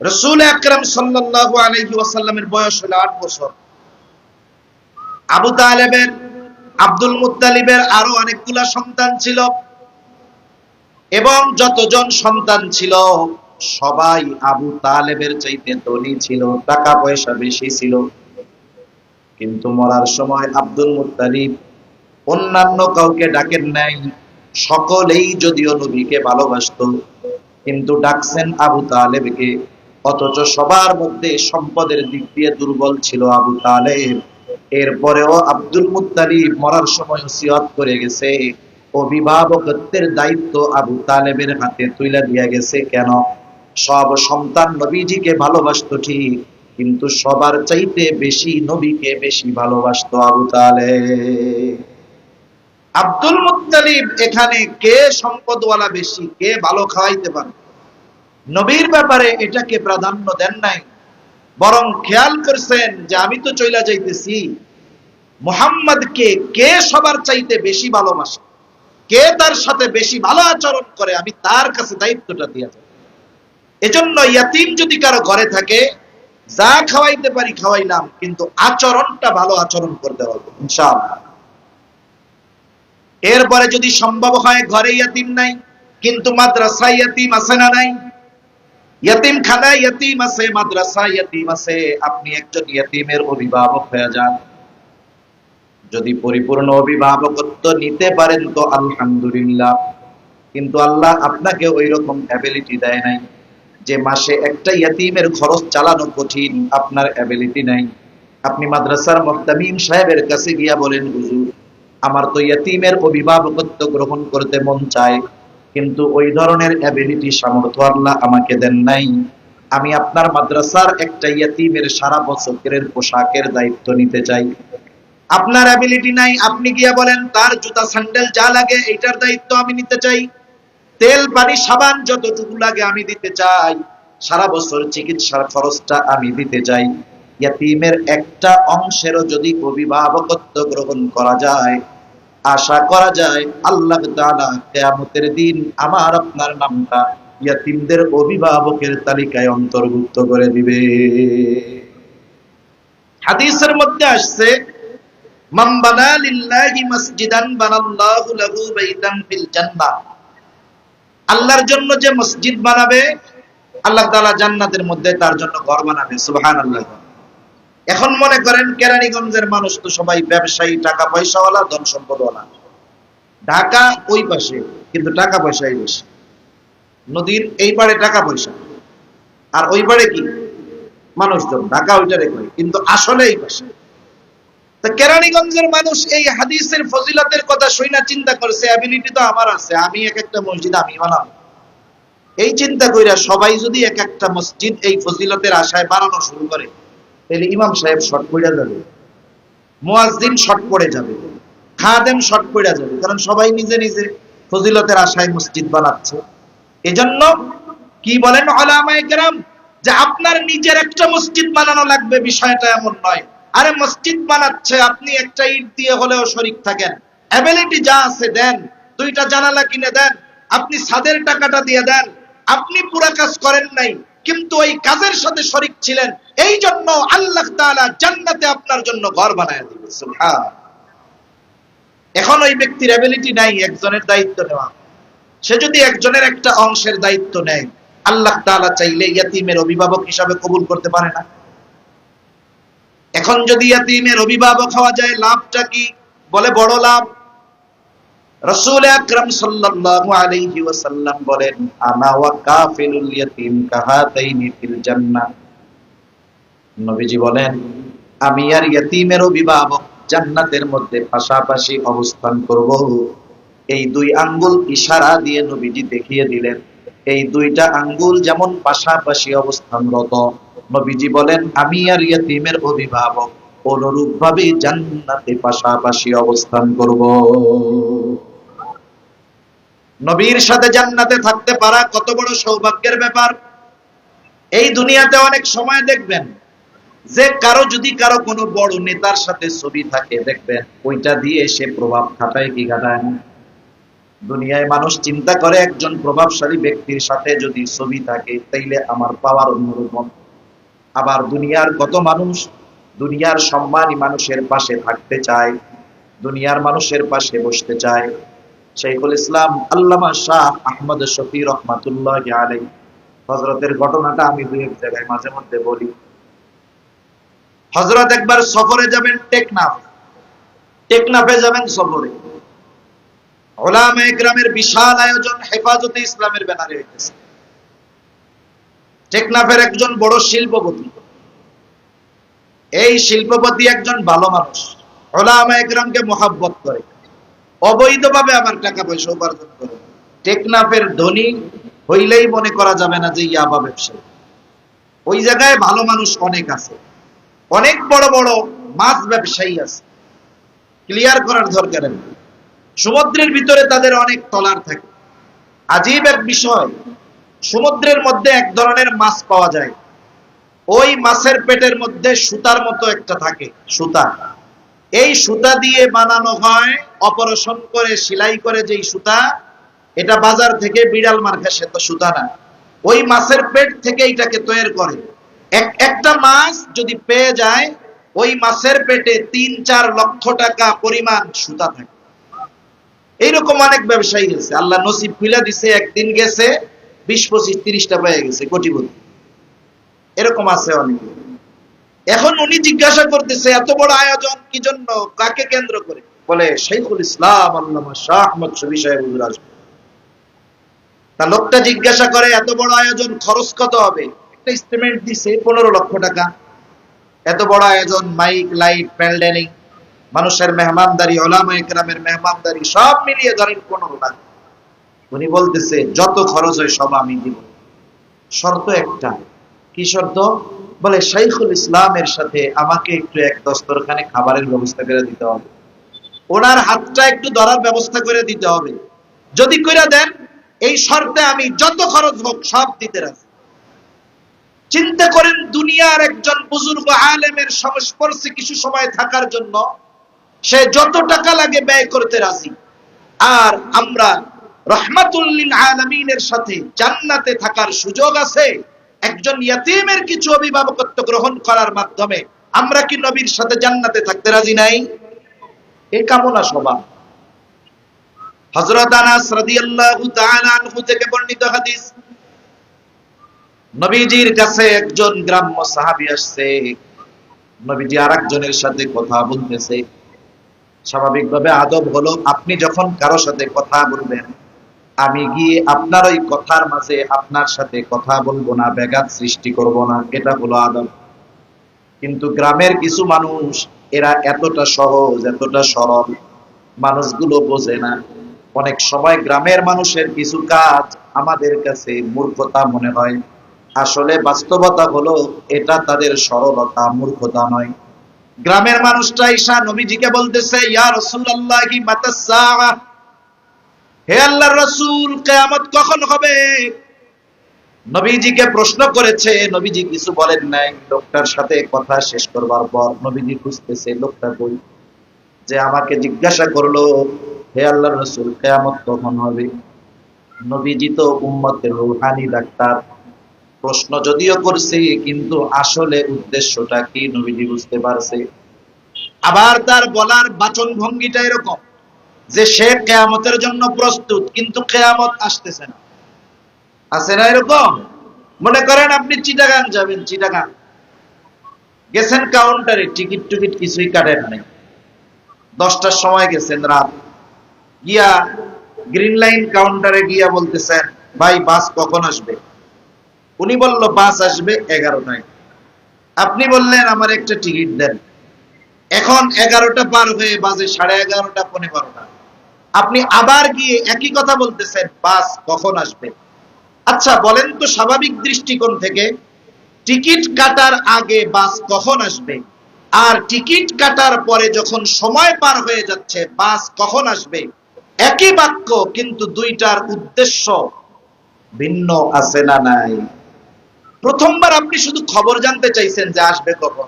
রাসূল আকরাম সাল্লাল্লাহু আলাইহি ওয়াসাল্লামের বয়স হলো 8 বছর। আব্দুল মুত্তালিবের আরো অনেকগুলা সন্তান ছিল, এবং যতজন সন্তান ছিল সবাই আবু তালেবের চাইতে ধনী ছিল, টাকা পয়সা বেশি ছিল। কিন্তু মরার সময় আব্দুল মুত্তালিব অন্যান্য কাউকে ডাকেন নাই, সকলেই যদিও নবীকে ভালোবাসত, কিন্তু ডাকছেন আবু তালেবকে। অথচ সবার মধ্যে সম্পদের দিক দিয়ে দুর্বল ছিল আবু তালেব। এরপরেও আব্দুল মুত্তালিব মরার সময় ওসিয়ত করে গেছে, অভিভাবকত্বের দায়িত্ব আবু তালেবের হাতে তুলে দিয়ে গেছে। কেন? সব সন্তান নবীজিকে ভালোবাসতো ঠিক, কিন্তু সবার চাইতে বেশি নবীকে বেশি ভালোবাসতো আবু তালেব। আব্দুল মুত্তালিব এখানে কে সম্পদওয়ালা বেশি, কে ভালো খাওয়াইতে পারে, নবীর ব্যাপারে এটাকে প্রাধান্য দেন নাই, বরং খেয়াল করছেন যে আমি তো চইলা যাইতেছি, মুহাম্মদকে কে সবার চাইতে বেশি ভালোবাসে, কে তার সাথে বেশি ভালো আচরণ করে, আমি তার কাছে দায়িত্বটা দিয়ে যাব। এজন্য ইয়াতিম যদি কারো ঘরে থাকে, যা খাওয়াইতে পারি খাওয়াইলাম, কিন্তু আচরণটা ভালো আচরণ করতে হবে ইনশাআল্লাহ। এরপরে যদি সম্ভব হয় ঘরে ইয়াতিম নাই, কিন্তু মাদ্রাসায় ইয়াতিম আছে না নাই? ইয়াতিম খানায় ইয়াতিম আছে, মাদ্রাসায় ইয়াতিম আছে। আপনি একজন ইয়াতিমের অভিভাবক হয়ে যান। যদি পরিপূর্ণ অভিভাবকত্ব নিতে পারেন তো আলহামদুলিল্লাহ, কিন্তু আল্লাহ আপনাকে ওই রকম অ্যাবিলিটি দেয় নাই যে মাসে একটা ইয়াতিমের খরচ চালানো কঠিন, আপনার অ্যাবিলিটি নাই। আপনি মাদ্রাসার মুহতামিম সাহেবের কাছে গিয়া বলেন, হুজুর আমার তো ইয়াতিমের অভিভাবকত্ব গ্রহণ করতে মন চায়, কিন্তু ওই ধরনের অ্যাবিলিটি সামর্থ্য আল্লাহ আমাকে দেন নাই। আমি আপনার মাদ্রাসার একটা ইয়াতিমের সারা বছরের পোশাকের দায়িত্ব নিতে চাই। আপনার অ্যাবিলিটি নাই, আপনি গিয়া বলেন তার জুতা স্যান্ডেল যা লাগে এইটার দায়িত্ব আমি নিতে চাই, তেল পানি সাবান যতটুকু লাগে আমি দিতে চাই, সারা বছর চিকিৎসার খরচটা আমি দিতে চাই। ইয়াতিমের একটা অংশেরও যদি অভিভাবকত্ব গ্রহণ করা যায়, আশা করা যায় আল্লাহ তাআলা কিয়ামতের দিন আমার আপনার নামটা ইয়াতিমদের অভিভাবকের তালিকায় অন্তর্ভুক্ত করে দিবে। হাদিসের মধ্যে আসছে, মান বানা লিল্লাহি মসজিদান বানাল্লাহু লাহু বাইতান ফিল জান্নাহ। আল্লাহর জন্য যে মসজিদ বানাবে, আল্লাহ তাআলা জান্নাতের মধ্যে তার জন্য ঘর বানাবে। সুবহানাল্লাহ। এখন মনে করেন কেরানীগঞ্জের মানুষ তো সবাই ব্যবসায়ী, টাকা পয়সাওয়ালা, ধন সম্পদওয়ালা। ঢাকা ওই পাশে, কিন্তু টাকা পয়সাই বেশি। নদীর এই পারে টাকা পয়সা, আর ওই পারে কি মানুষজন। ঢাকা ওইটারে কয়, কিন্তু আসলে এই পাশে। তা কেরানীগঞ্জের মানুষ এই হাদিসের ফজিলতের কথা শুনে চিন্তা করছে, অ্যাবিলিটি তো আমার আছে, আমি এক একটা মসজিদ আমি বানাবো। এই চিন্তা কইরা সবাই যদি এক একটা মসজিদ এই ফজিলতের আশায় বানানো শুরু করে, তাহলে ইমাম সাহেব শর্ট পড়ে যাবে, মুয়াজ্জিন শর্ট পড়ে যাবে, খাদেম শর্ট পড়ে যাবে, কারণ সবাই নিজে নিজে ফজিলতের আশায় মসজিদ বানাচ্ছে। এজন্য কি বলেন উলামায়ে কেরাম, যে আপনার নিজের একটা মসজিদ বানানো লাগবে বিষয়টা এমন নয়। আরে মসজিদ বানাচ্ছে, আপনি একটা ইট দিয়ে হলেও শরীক থাকেন, অ্যাবিলিটি যা আছে দেন, 2টা জানালা কিনে দেন, আপনি ছাদের টাকাটা দিয়ে দেন। আপনি পুরো কাজ করেন নাই, কিন্তু ওই কাজের সাথে শরীক ছিলেন, এই জন্য আল্লাহ তাআলা জান্নাতে আপনার জন্য ঘর বানায় দিবে। সুবহান। এখন ওই ব্যক্তির অ্যাবিলিটি নাই একজনের দায়িত্ব নেওয়া, সে যদি একজনের একটা অংশের দায়িত্ব নেয়, আল্লাহ তাআলা চাইলে ইয়াতিমের অভিভাবক হিসাবে কবুল করতে পারে না? এখন যদি ইয়াতিমের অভিভাবক হওয়া যায়, লাভটা কি? বলে বড় লাভ। রাসূল আকরাম সাল্লাল্লাহু আলাইহি ওয়াসাল্লাম বলেন, আনা ওয়া কাফিলুল ইয়াতিম কাহাতাইনি ফিল জান্নাহ। নবীজি বলেন, আমি আর ইয়াতিমের অভিভাবক জান্নাতের মধ্যে পাশাপাশি অবস্থান করব। এই দুই আঙ্গুল ইশারা দিয়ে নবীজি দেখিয়ে দিলেন, এই দুইটা আঙ্গুল যেমন পাশাপাশি অবস্থানরত, নবীজি বলেন আমি আর ইয়তীমের অভিভাবক অনুরূপ ভাবে জান্নাতে পাশাপাশি অবস্থান করব। নবীর সাথে জান্নাতে থাকতে পারা কত বড় সৌভাগ্যের ব্যাপার। এই দুনিয়াতে অনেক সময় দেখবেন যে কারো কোনো বড় নেতার সাথে ছবি থাকে, দেখবেন ওইটা দিয়ে সে প্রভাব খাটায় কি খাটায় না। দুনিয়ায় মানুষ চিন্তা করে একজন প্রভাবশালী ব্যক্তির সাথে যদি ছবি থাকে তাইলে আমার পাওয়ার অন্যরকম। আবার দুনিয়ার কত মানুষ দুনিয়ার সম্মানী মানুষের পাশে থাকতে চায়, দুনিয়ার মানুষের পাশে বসতে চায়। শাইখুল ইসলাম আল্লামা শাহ আহমদ শফি রহমাতুল্লাহি আলাইহি হযরতের ঘটনাটা আমি দুই এক জায়গায় মাঝে মধ্যে বলি। হযরত একবার সফরে যাবেন টেকনাফে যাবেন সফরে। উলামায়ে কেরামের বিশাল আয়োজন হেফাজতে ইসলামের ব্যানারে হইতেছে। টেকনাফের একজন বড় শিল্পপতি, এই শিল্পপতি একজন ভালো মানুষ, উলামায়ে কেরামকে মহব্বত করে, অবৈধভাবে আবার টাকা পয়সা উপার্জন করে। টেকনাফের ধনী হইলেই মনে করা যাবে না যে ইয়াবা ব্যবসায়ী। ওই জায়গায় ভালো মানুষ অনেক আছে, অনেক বড় বড় মাছ ব্যবসায়ী আছে, ক্লিয়ার করার দরকার নেই। সমুদ্রের ভিতরে তাদের অনেক ট্রলার থাকে। আজীব এক বিষয়, সমুদ্রের মধ্যে এক ধরনের মাছ পাওয়া যায়, ওই মাছের পেটের মধ্যে সুতার মতো একটা থাকে, সুতা। এই সুতা দিয়ে বানানো হয়, অপারেশন করে সেলাই করে যেই সুতা, এটা বাজার থেকে বিড়াল মার্কা সে তো সুতা না, ওই মাছের পেট থেকে এটাকে তৈরি করে। একটা মাছ যদি পেয়ে যায়, ওই মাছের পেটে ৩-৪ লক্ষ টাকা পরিমাণ সুতা থাকে। এইরকম অনেক ব্যবসায়ী গেছে, আল্লাহ নসিব খুলে দিছে, একদিন গেছে ২০-২৫-৩০টা পেয়ে গেছে কোটিপতি। এরকম আছে অনেক। এখন উনি জিজ্ঞাসা করতেছে এত বড় আয়োজন কি জন্য, কাকে কেন্দ্র করে? বলে শাইখুল ইসলাম আল্লামা শাহ আহমদ শফি সাহেব হুজুর আসবে। তা লোকটা জিজ্ঞাসা করে এত বড় আয়োজন খরচ কত হবে? একটা এস্টিমেট দিছে ১৫ লক্ষ টাকা। এত বড় আয়োজন, মাইক, লাইট, প্যান্ডেলিং, মানুষের মেহমানদারি, উলামায়ে কেরামের মেহমানদারি সব মিলিয়ে ধরেন ১৫ লাখ। উনি বলতেছে যত খরচ হয় সব আমি দিব, শর্ত একটা। কি শর্ত? বলে শাইখুল ইসলামের সাথে আমাকে একটু এক দস্তরখানে খাবারের ব্যবস্থা করে দিতে হবে, ওনার হাতটা একটু ধরার ব্যবস্থা করে দিতে হবে। যদি কইরা দেন এই শর্তে আমি যত খরচ হোক সব দিতে রাজি। চিন্তা করেন, দুনিয়ার একজন বুজুর্গ আলেমের সংস্পর্শে কিছু সময় থাকার জন্য সে যত টাকা লাগে ব্যয় করতে রাজি। আর আমরা রাহমাতুল লিল আলামিনের সাথে জান্নাতে থাকার সুযোগ আছে একজন ইয়তীমের কিছু অভিভাবকত্ব গ্রহণ করার মাধ্যমে। আমরা কি নবীর সাথে জান্নাতে থাকতে রাজি নাই? এই কামনা সবার। হযরত আনাস রাদিয়াল্লাহু তাআলা আনহু থেকে বর্ণিত হাদিস, নবীজির কাছে একজন গ্রাম্য সাহাবী আসছে। নবীজি আরেকজনের সাথে কথা বলতেছে। স্বাভাবিকভাবে আদব হলো, আপনি যখন কারো সাথে কথা বলবেন, আমি গিয়ে আপনার ওই কথার মাঝে আপনার সাথে কথা বলবো না, ব্যাঘাত সৃষ্টি করব না, এটা হলো আদব। কিন্তু গ্রামের কিছু মানুষ, এরা এতটা সহজ, এতটা সরল, মানুষগুলো বোঝে না। অনেক সময় গ্রামের মানুষের কিছু কাজ আমাদের কাছে মূর্খতা মনে হয়, আসলে বাস্তবতা হলো এটা তাদের সরলতা, মূর্খতা নয়। গ্রামের মানুষটা ঈশা নবীজিকে বলতেছে, ইয়া রাসূলুল্লাহি মাতাস সাআ, হে আল্লাহর রাসূল কিয়ামত কখন হবে? নবীজিকে প্রশ্ন করেছে, নবীজি কিছু বলেন নাই। লোকটার সাথে কথা শেষ করবার পর নবীজি খুঁজতেছে লোকটা কই, যে আমাকে জিজ্ঞাসা করলো হে আল্লাহর রাসূল কিয়ামত কখন হবে। নবীজি তো উম্মতের রূহানি ডাক্তার, প্রশ্ন যদিও করছে কিন্তু আসলে উদ্দেশ্যটা কি নবীজি বুঝতে পারছে। আবার তার বলার বাচন ভঙ্গিটা এরকম যে সে কিয়ামতের জন্য প্রস্তুত, কিন্তু কিয়ামত আসতেছে না। আছে না এরকম? মনে করেন আপনি চিটাগাং যাবেন, চিটাগাং গেছেন, কাউন্টারে টিকিট টুকিট কিছুই কাটেন নাই, 10টার সময় গেছেন রাত, গিয়া গ্রিন লাইন কাউন্টারে গিয়া বলতেছেন ভাই বাস কখন আসবে? উনি বলল বাস আসবে 11টায়। আপনি বললেন আমার একটা টিকিট দেন। এখন 11টা পার হয়ে বাজে 11:30, 11:45। আপনি আবার গিয়ে একই কথা বলতেছেন, বাস কখন আসবে। আচ্ছা বলেন তো, স্বাভাবিক দৃষ্টিকোণ থেকে টিকিট কাটার আগে বাস কখন আসবে, আর টিকিট কাটার পরে যখন সময় পার হয়ে যাচ্ছে বাস কখন আসবে, একই বাক্য, কিন্তু দুইটার উদ্দেশ্য ভিন্ন আছে না নাই? প্রথমবার আপনি শুধু খবর জানতে চাইছেন যে আসবে কখন,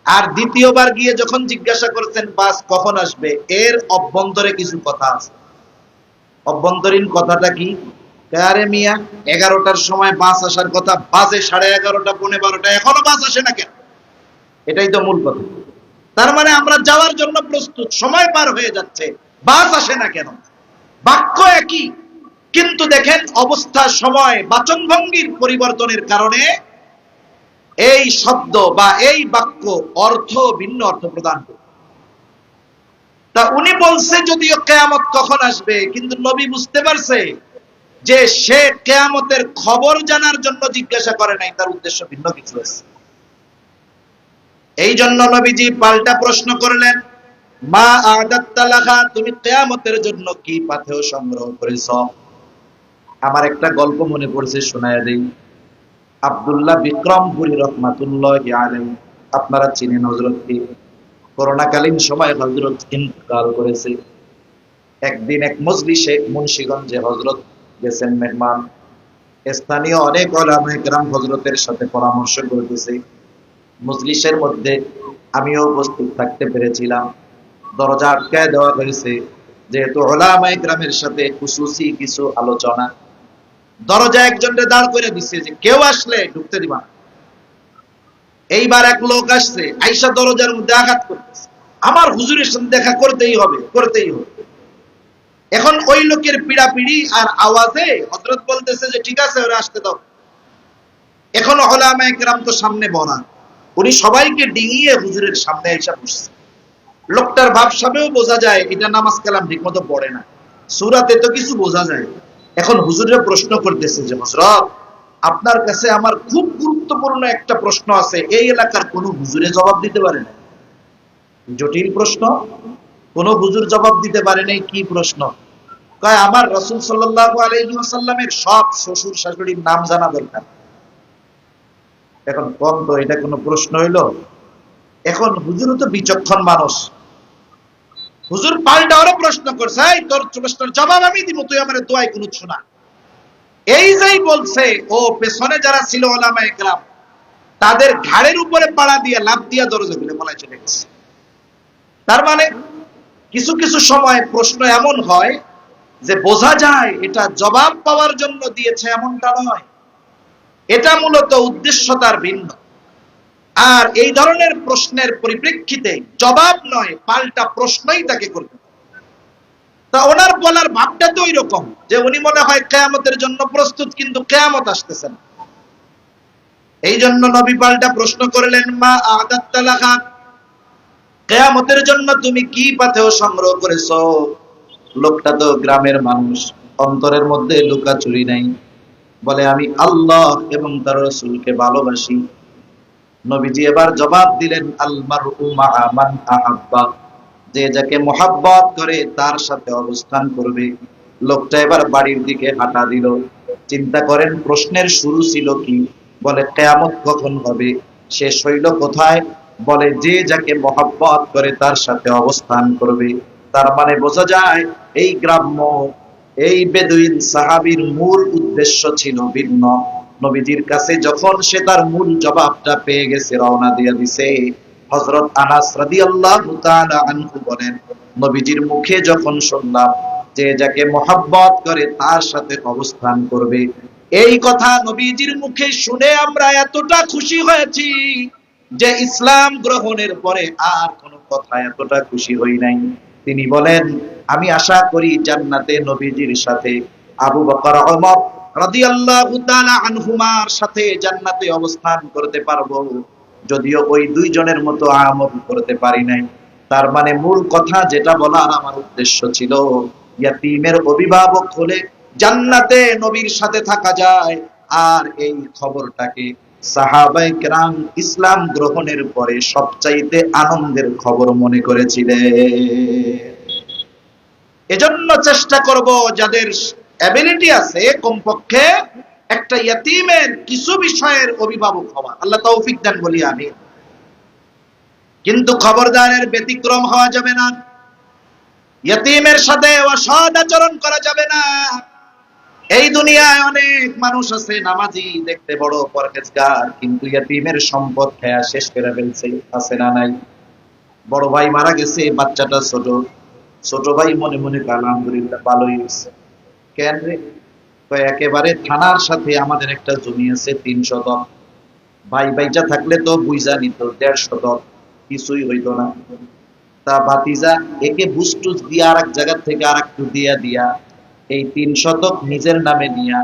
আর দ্বিতীয়বার গিয়ে যখন জিজ্ঞাসা করছেন বাস কখন আসবে, এর অভ্যন্তরে কিছু কথা আছে। অভ্যন্তরীণ কথাটা কি? আরে মিয়া, 11টার সময় বাস আসার কথা, বাজে 11:30 12:30, এখনো বাস আসে না কেন? এটাই তো মূল কথা। তার মানে আমরা যাওয়ার জন্য প্রস্তুত, সময় পার হয়ে যাচ্ছে, বাস আসে না কেন? বাক্য একই, কিন্তু দেখেন অবস্থা, সময়, বাচনভঙ্গির পরিবর্তনের কারণে এই শব্দ বা এই বাক্য অর্থ ভিন্ন অর্থ প্রদান করে। তা উনি বলছে যদিও কিয়ামত কখন আসবে, কিন্তু নবী বুঝতে পারছে যে সে কিয়ামতের খবর জানার জন্য জিজ্ঞাসা করে নাই, তার উদ্দেশ্য ভিন্ন কিছু আছে। এই জন্য নবীজি পাল্টা প্রশ্ন করলেন, মা আ'দাত্তা লাহা, তুমি কিয়ামতের জন্য কি পাথেয় সংগ্রহ করেছ? আমার একটা গল্প মনে পড়ছে, শোনায়া দেই। আব্দুল্লাহ বিক্রমপুরী রহমাতুল্লাহি আলাইহি, আপনারা চিনেন হযরতকে। করোনাকালীন সময় হযরত ইন্তেকাল করেছে। একদিন এক মজলিসে মুন্সিগঞ্জে হযরত গেছেন মেহমান। স্থানীয় অনেক উলামায়ে কেরাম হযরতের সাথে পরামর্শ করতেছে। মজলিসের মধ্যে আমিও উপস্থিত থাকতে পেরেছিলাম। দরজা আটকায় দেওয়া হয়েছে, যেহেতু উলামায়ে কেরামের সাথে খুশুসি কিছু আলোচনা। দরজা একজনকে দাঁড় করে দিচ্ছে যে কেউ আসলে ঢুকতে দিবা না। এইবার এক লোক আসছে, আইসা দরজার মধ্যে আঘাত করতেছে। আমার হুজুরের সাথে দেখা করতেই হবে, করতেই হবে। এখন ওই লোকের পিড়াপিড়ি আর আওয়াজে হযরত বলতেছে যে ঠিক আছে, ওরা আসতে দাও। এখন উলামায়ে কেরাম তো সামনে বনা, উনি সবাইকে ডিঙিয়ে হুজুরের সামনে এসে বসছে। লোকটার ভাবসাবেও বোঝা যায় এটা নামাজ কালাম ঠিকমতো পড়ে না, সূরাতে তো কিছু বোঝা যায়। এখন হুজুরের প্রশ্ন করতেছে যে হযরত, আপনার কাছে আমার খুব গুরুত্বপূর্ণ একটা প্রশ্ন আছে, এই এলাকার কোন হুজুরে জবাব দিতে পারে না। জটিল প্রশ্ন, কোন হুজুর জবাব দিতে পারে নাই। কি প্রশ্ন? কয় আমার রাসূল সাল্লাল্লাহু আলাইহি ওয়াসাল্লামের সব শ্বশুর শাশুড়ির নাম জানা দরকার। এখন কোন তো এটা কোনো প্রশ্ন হইল? এখন হুজুরও তো বিচক্ষণ মানুষ, হুজুর পাল্টা আরো প্রশ্ন করছে, এই তোর প্রশ্নের জবাব আমি দিব, তুই আমার দোয়ায় কুনুত শোনা। এই যেই বলছে, ও পেছনে যারা ছিল উলামায়ে কেরাম, তাদের ঘাড়ের উপরে পাড়া দিয়ে লাফ দিয়া দরজা খুলে পলায় চলে গেছে। তার মানে কিছু কিছু সময় প্রশ্ন এমন হয় যে বোঝা যায় এটা জবাব পাওয়ার জন্য দিয়েছে, এমনটা নয়, এটা মূলত উদ্দেশ্য তার ভিন্ন। আর এই ধরনের প্রশ্নের পরিপ্রেক্ষিতে জবাব নয়, পাল্টা প্রশ্নই তাকে করতে হবে। তা ওনার বলার ভাবটা তো ওইরকম যে উনি মনে হয় কিয়ামতের জন্য প্রস্তুত, কিন্তু কিয়ামত আসতেছে না। এই জন্য নবী পাল্টা প্রশ্ন করলেন, মা আ'দাত্তা লাহা, কিয়ামতের জন্য তুমি কি পাথেয় সংগ্রহ করেছো? লোকটা তো গ্রামের মানুষ, অন্তরের মধ্যে লুকাচুরি নাই, বলে আমি আল্লাহ এবং তার রাসূলকে ভালোবাসি। নবীজি এবার জবাব দিলেন, আল মারউ মা'a মান আহাব্বা, যে যাকে মহব্বত করে তার সাথে অবস্থান করবে। লোকটা এবার বাড়ির দিকে হাঁটা দিল। চিন্তা করেন প্রশ্নের শুরু ছিল কি? বলে কিয়ামত কখন হবে, শেষ হইল কোথায়? বলে যে যাকে মহব্বত করে তার সাথে অবস্থান করবে। তার মানে বোঝা যায় এই গ্রাম্য, এই বেদুইন সাহাবীর মূল উদ্দেশ্য ছিল ভিন্ন। নবীজির কাছে যখন সে তার মূল জবাবটা পেয়ে গেছে, রওনা দিয়ে দিছে। হযরত আনাস রাদিয়াল্লাহু তাআলা আনহু বলেন, নবীজির মুখে যখন শুনলাম যে যাকে মহব্বত করে তার সাথে অবস্থান করবে, এই কথা নবীজির মুখে শুনে আমরা এতটা খুশি হয়েছি যে ইসলাম গ্রহণের পরে আর কোনো কথা এতটা খুশি হই নাই। তিনি বলেন, আমি আশা করি জান্নাতে নবীজির সাথে আবু বকর ওমর রাদিয়াল্লাহু তাআলা আনহুমার সাথে জান্নাতে অবস্থান করতে পারবো, যদিও ওই দুইজনের মতো আমল করতে পারি নাই। তার মানে মূল কথা যেটা বলার আমার উদ্দেশ্য ছিল, ইয়াতীমের অভিভাবক হলে জান্নাতে নবীর সাথে থাকা যায়। আর এই খবরটাকে সাহাবায়ে কেরাম ইসলাম গ্রহণের পরে সবচাইতে আনন্দের খবর মনে করেছিলেন। এজন্য চেষ্টা করব যাদের অ্যাবিলিটি আছে কমপক্ষে একটা ইয়তীমের কিছু বিষয়ের অভিভাবক হওয়া। আল্লাহ তৌফিক দান বলি আমি। কিন্তু খবরদারের ব্যতিক্রম হওয়া যাবে না, ইয়তীমের সাথে অসৎ আচরণ করা যাবে না। এই দুনিয়ায় অনেক মানুষ আছে নামাজি, দেখতে বড় পরহেজগার, কিন্তু ইয়তীমের সম্পদ খেয়া শেষ করে ফেলছে, আছে না নাই? বড় ভাই মারা গেছে, বাচ্চাটা ছোট, ছোট ভাই মনে মনে আলহামদুলিল্লাহ ভালোই হয়েছে। কেন রে? একেবারে থানার সাথে আমাদের একটা জমি আছে 3 শতক, ভাই ভাইজা থাকলে তো বুঝা নিত 1.5 শতক, কিছুই হইতো না। তা ভাতিজা একে বুস্টুস দিয়া আর এক জায়গা থেকে আর একটু দিয়া এই 3 শতক নিজের নামে নিয়া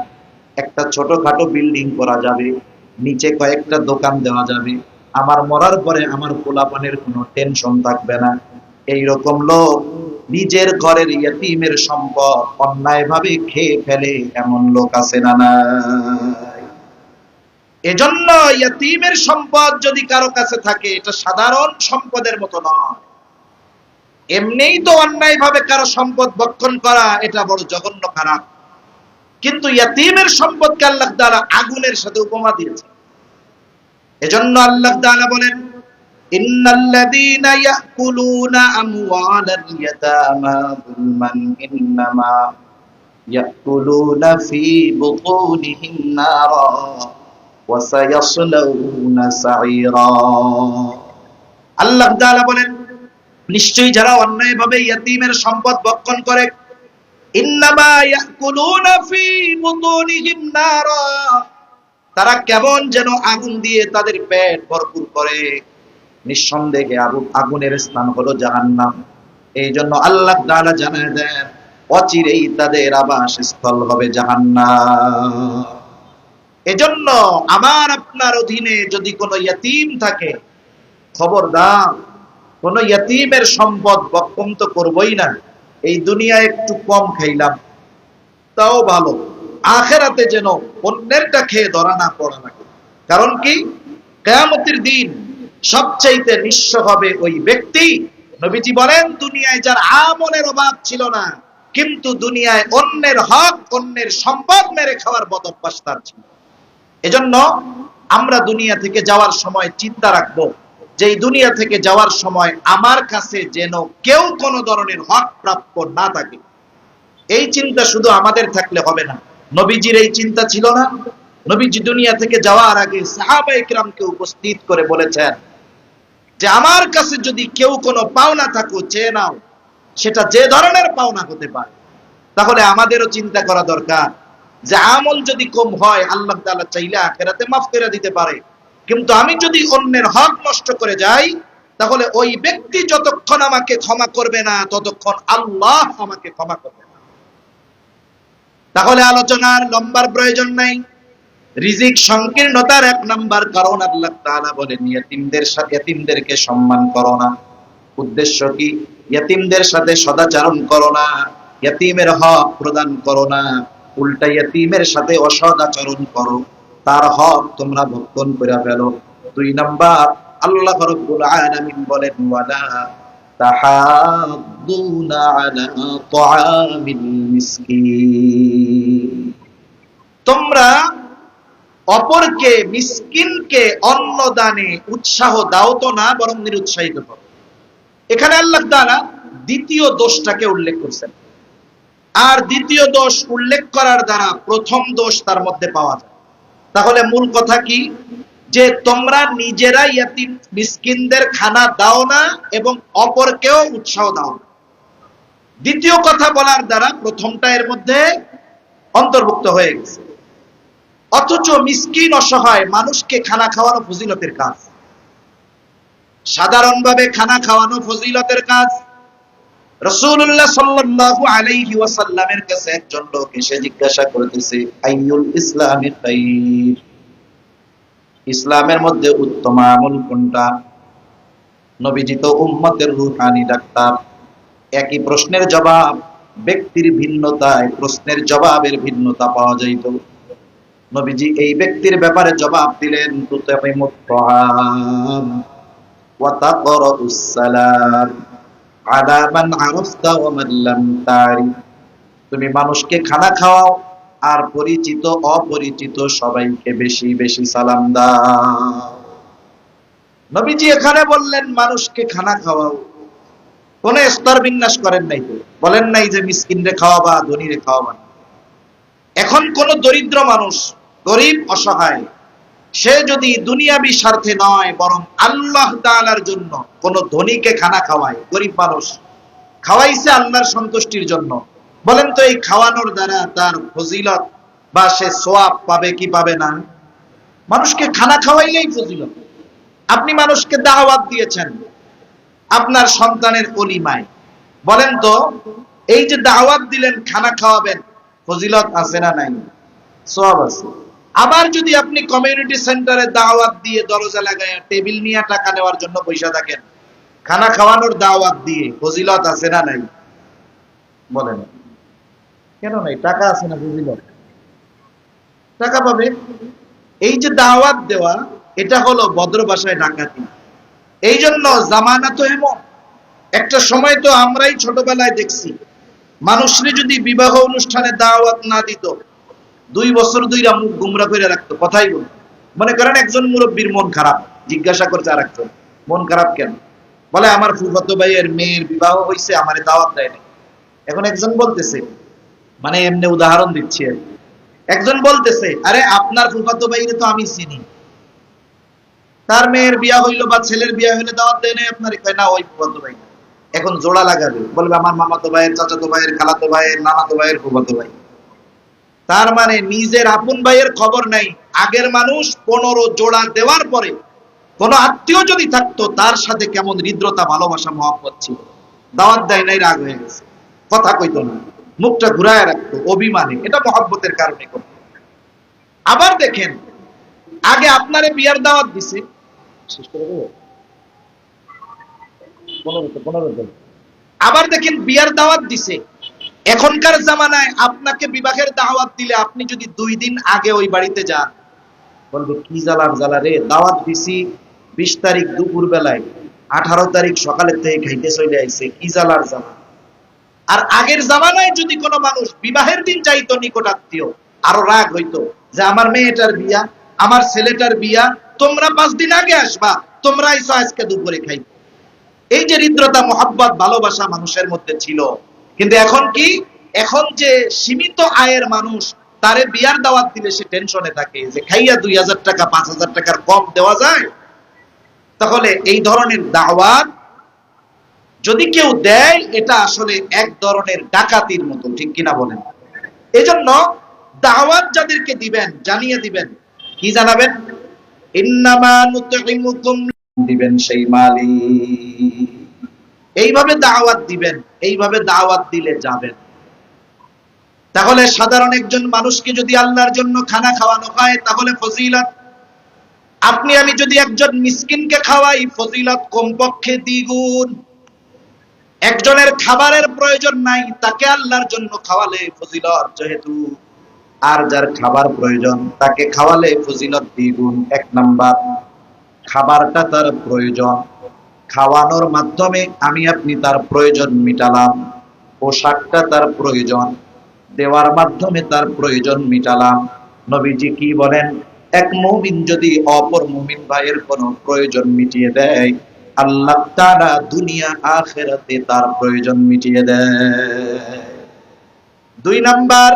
একটা ছোটখাটো বিল্ডিং করা যাবে, নিচে কয়েকটা দোকান দেওয়া যাবে, আমার মরার পরে আমার পোলাপানের কোনো টেনশন থাকবে না। এইরকম লোক নিজের ঘরের ইয়তীমের সম্পদ অন্যায়ভাবে খেয়ে ফেলে, এমন লোক আছে না নাই? এজন্য ইয়তীমের সম্পদ যদি কারো কাছে থাকে, এটা সাধারণ সম্পদের মতো নয়। এমনিই তো অন্যায়ভাবে কারো সম্পদ ভক্ষণ করা এটা বড় জঘন্য খারাপ, কিন্তু ইয়তীমের সম্পদকে আল্লাহ তাআলা আগুনের সাথে উপমা দিয়েছে। এজন্য আল্লাহ তাআলা বলেন, ইন্নাল্লাযীনা ইয়াকুলুনা আমওয়ালাল ইয়াতামা যুলমান ইন্নামা ইয়াকুলুনা ফী বুতুনিহিম নারা ওয়া সায়াসলাউনা সাঈরা। আল্লাহ তাআলা বলেন, নিশ্চয়ই যারা অন্যায়ভাবে ইয়তীমের সম্পদ ভক্ষণ করে, ইন্নামা ইয়াকুলুনা ফী বুতুনিহিম নারা, তারা কেমন যেন আগুন দিয়ে তাদের পেট ভরপুর করে। নিঃসন্দেহে আগুনের স্থান হলো জাহান্নাম। এই জন্য আল্লাহ তাআলা জানায় দেন, অচিরেই তাদের আবাসস্থল হবে জাহান্নাম। এজন্য আমার আপনার অধীনে যদি কোনো ইয়তীম থাকে, খবরদার কোন ইয়তীমের সম্পদ ভক্ষণ তো করবই না। এই দুনিয়ায় একটু কম খাইলাম তাও ভালো, আখিরাতে যেন অন্যেরটা খেয়ে ধরা না পড়া লাগে। কারণ কি, কিয়ামতের দিন সবচাইতে নিঃস্ব হবে ওই ব্যক্তি। নবীজি বলেন, দুনিয়ায় যার আমলের অভাব ছিল না, কিন্তু দুনিয়ায় অন্যের হক, অন্যের সম্পদ মেরে খাওয়ার বদ অভ্যাস তার ছিল। এজন্য আমরা দুনিয়া থেকে যাওয়ার সময় চিন্তা রাখবো যে এই দুনিয়া থেকে যাওয়ার সময় আমার কাছে যেন কেউ কোনো ধরনের হক প্রাপ্য না থাকে। এই চিন্তা শুধু আমাদের থাকলে হবে না, নবীজির এই চিন্তা ছিল না? নবীজি দুনিয়া থেকে যাওয়ার আগে সাহাবায়ে কিরামকে উপস্থিত করে বলেছেন যে আমার কাছে যদি কেউ কোনো পাওনা থাকো চেয়ে নাও, সেটা যে ধরনের পাওনা হতে পারে। তাহলে আমাদেরও চিন্তা করা দরকার যে আমল যদি কম হয়, আল্লাহ তাআলা চাইলে আখিরাতে মাফ করে দিতে পারে, কিন্তু আমি যদি অন্যের হক নষ্ট করে যাই, তাহলে ওই ব্যক্তি যতক্ষণ আমাকে ক্ষমা করবে না, ততক্ষণ আল্লাহ আমাকে ক্ষমা করবে না। তাহলে আলোচনার লম্বার প্রয়োজন নাই। রিজিক সংকীর্ণতার 1 নাম্বার কারণ আল্লাহ তাআলা বলেন, ইয়তীমদেরকে সম্মান করো না। উদ্দেশ্য কি? ইয়তীমদের সাথে সদাচরণ করো না, ইয়তীমের হক প্রদান করো না, উল্টা ইয়তীমের সাথে অসদাচরণ করো, তার হক তোমরা ভক্ষণ করে ফেলো। 2 নাম্বার, আল্লাহ রাব্বুল আলামিন বলেন, ওয়ালা তাহাদ্দুনা আলা তুআমিল মিসকিন, তোমরা অপরকে, মিসকিনকে অন্ন দানে উৎসাহ দাও তো না, বরং নিরুৎসাহিত করো। এখানে আল্লাহ তাআলা দ্বিতীয় দোষটাকে উল্লেখ করছেন। আর দ্বিতীয় দোষ উল্লেখ করার দ্বারা প্রথম দোষ তার মধ্যে পাওয়া যায়। তাহলে মূল কথা কি? যে তোমরা নিজেরা ইয়তীম মিসকিনদের খানা দাও না এবং অপরকেও উৎসাহ দাও না। দ্বিতীয় কথা বলার দ্বারা প্রথমটা এর মধ্যে অন্তর্ভুক্ত হয়ে গেছে। অথচ মিসকিন অসহায় মানুষকে খানা খাওয়ানো ফজিলতের কাজ। সাধারণভাবে খানা খাওয়ানো ফজিলতের কাজ। রাসূলুল্লাহ সাল্লাল্লাহু আলাইহি ওয়াসাল্লামের কাছে একজন লোক এসে জিজ্ঞাসা করতেছে, আইয়ুল ইসলামি খায়র, ইসলামের মধ্যে উত্তম আমল কোনটা? নবীজি তো উম্মতের রূহানি ডাক্তার। একই প্রশ্নের জবাব ব্যক্তির ভিন্নতায় প্রশ্নের জবাবের ভিন্নতা পাওয়া যাইত। নবীজি এই ব্যক্তির ব্যাপারে জবাব দিলেন, তুতাইমুত তাআম ওয়া তাকরাউস সালাম, আলা মান আরাফতা ওয়া মান লাম তারিফ, তুমি মানুষকে খানা খাওয়াও আর পরিচিত অপরিচিত সবাইকে বেশি বেশি সালাম দাও। নবীজি এখানে বললেন মানুষকে খানা খাওয়াও, কোন স্তর বিন্যাস করেন নাই তো, বলেন নাই যে মিসকিনরে খাওয়াবা ধনীরে খাওয়াবা। এখন কোন দরিদ্র মানুষ, গরিব অসহায়, সে যদি দুনিয়াবি স্বার্থে নয় বরং আল্লাহ তাআলার জন্য কোন ধনীকে খানা খাওয়ায়, গরিব মানুষ খাওয়াইছে আল্লাহর সন্তুষ্টির জন্য, বলেন তো এই খাওয়ানোর দ্বারা তার ফজিলত বা সে সওয়াব পাবে কি পাবে না? মানুষকে খানা খাওয়াইলেই ফজিলত। আপনি মানুষকে দাওয়াত দিয়েছেন আপনার সন্তানের ওলিমায়, বলেন তো এই যে দাওয়াত দিলেন খানা খাওয়াবেন, ফজিলত আছে না নাই? সওয়াব আছে। আবার যদি আপনি কমিউনিটি সেন্টারে দাওয়াত দিয়ে দরজা লাগায় টেবিল নিয়ে টাকা নেওয়ার জন্য পয়সা থাকেন, খানা খাওয়ানোর দাওয়াত দিয়ে ফজিলত আছে না নাই? বলেন কেন নাই? টাকা আছে না, ফজিলত টাকা পাবে। এই যে দাওয়াত দেওয়া, এটা হলো ভদ্র ভাষায় ডাকাতি। এই জন্য জামানা তো এমন, একটা সময় তো আমরাই ছোটবেলায় দেখছি মানুষরে যদি বিবাহ অনুষ্ঠানে দাওয়াত না দিত 2 বছর ধরে মুখ গুমরা করে রাখতো, কথাই বলতো। মনে করেন একজন মুরব্বীর মন খারাপ, জিজ্ঞাসা করছে আর একজন মন খারাপ কেন? বলে আমার ফুফাতো ভাইয়ের মেয়ের বিবাহ হয়েছে, আমারে দাওয়াত দেয় নাই। এখন একজন বলতেছে, মানে এমনি উদাহরণ দিচ্ছি, একজন বলতেছে আরে আপনার ফুফাতো ভাইরে তো আমি চিনি, তার মেয়ের বিয়া হইলো বা ছেলের বিয়া হইলে দাওয়াত দেয় নাই আপনার? কয় না, ওই ফুফাতো ভাই। এখন জোড়া লাগাবে, বলবে আমার মামাতো ভাইয়ের, চাচাতো ভাইয়ের, খালাতো ভাইয়ের, নানাতো ভাইয়ের, ফুফাতো ভাই। তার মানে নিজের আপন ভাইয়ের খবর নাই। আগের মানুষ 15 জোড়া দেওয়ার পরে কোন আত্মীয় যদি থাকতো তার সাথে কেমন হৃদ্রতা, ভালোবাসা, মহব্বত ছিল। দাওয়াত দেয় নাই, রাগ হয়ে গেছে, কথা কইতো না, মুখটা ঘুরায় রাখতো অভিমানে, এটা মহব্বতের কারণে করতো। আবার দেখেন আগে আপনারে বিয়ার দাওয়াত দিছে, আবার দেখেন বিয়ার দাওয়াত দিছে। এখনকার জামানায় আপনাকে বিবাহের দাওয়াত দিলে আপনি যদি 2 দিন আগে ওই বাড়িতে যান, বলবে কি জ্বালার জ্বালা রে, দাওয়াত দিছি 20 তারিখ দুপুর বেলায়, 18 তারিখ সকালের থেকে খাইতে চলে আইছে, কি জ্বালার জ্বালা। আর আগের জামানায় যদি কোনো মানুষ বিবাহের দিন চাইতো নিকট আত্মীয়, আরো রাগ হইতো যে আমার মেয়েটার বিয়া, আমার ছেলেটার বিয়া, তোমরা 5 দিন আগে আসবা, তোমরা আইসো আজকে দুপুরে খাইতে। এই যে হৃদ্রতা, মহব্বত, ভালোবাসা মানুষের মধ্যে ছিল। কিন্তু এখন কি? এখন যে সীমিত আয়ের মানুষ, তারে বিয়ার দাওয়াত দিলে সে টেনশনে থাকে যে খাইয়া 2000 টাকা 5000 টাকার কম দেওয়া যায়। তাহলে এই ধরনের দাওয়াত যদি কেউ দেয়, এটা আসলে এক ধরনের ডাকাতির মতো, ঠিক কিনা বলেন? এজন্য দাওয়াত যাদেরকে দিবেন জানিয়ে দিবেন, কি জানাবেন? ইন্নামা নুতইমুকুম, দিবেন সেই মালিক। এইভাবে দাওয়াত দিবেন, এইভাবে দাওয়াত দিলে যাবেন। তাহলে সাধারণ একজন মানুষকে যদি আল্লাহর জন্য খানা খাওয়ানো হয় তাহলে ফজিলত। আপনি আমি যদি একজন মিসকিনকে খাওয়াই, ফজিলত কমপক্ষে 2 গুণ। একজনের খাবারের প্রয়োজন নাই, তাকে আল্লাহর জন্য খাওয়ালে ফজিলত যেহেতু, আর যার খাবার প্রয়োজন তাকে খাওয়ালে ফজিলত 2 গুণ। 1 নাম্বার, খাবারটা তার প্রয়োজন, খাওয়ানোর মাধ্যমে আমি আপনি তার প্রয়োজন মিটালাম। পোশাকটা তার প্রয়োজন, দেওয়ার মাধ্যমে তার প্রয়োজন মিটালাম। নবীজি কি বলেন? এক মুমিন যদি অপর মুমিন ভাইয়ের কোনো প্রয়োজন মিটিয়ে দেয়, আল্লাহ তাআলা দুনিয়া আখিরাতে তার প্রয়োজন মিটিয়ে দেয়। 2 নাম্বার,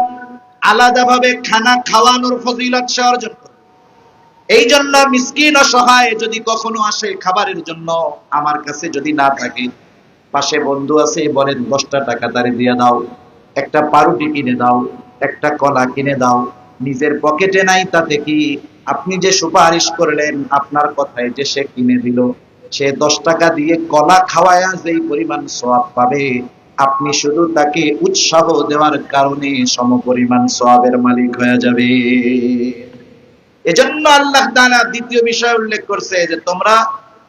আলাদাভাবে খানা খাওয়ানোর ফজিলত সে অর্জন করে। এই জন্য মিসকিন অসহায় যদি কখনো আসে খাবারের জন্য, আমার কাছে যদি না থাকে, পাশে বন্ধু আছে, বলেন 10টা টাকা তারে দিয়ে দাও, একটা পাউরুটি কিনে দাও, একটা কলা কিনে দাও। নিজের পকেটে নাই তাতে কি? আপনি যে সুপারিশ করলেন, আপনার কথায় যে সে কিনে দিল, সে 10 টাকা দিয়ে কলা খাওয়ায়া যেই পরিমাণ সওয়াব পাবে, আপনি শুধু তাকে উৎসাহ দেওয়ার কারণে সমপরিমাণ সওয়াবের মালিক হয়ে যাবে। এজন্য আল্লাহ তাআলা দ্বিতীয় বিষয় উল্লেখ করছে যে তোমরা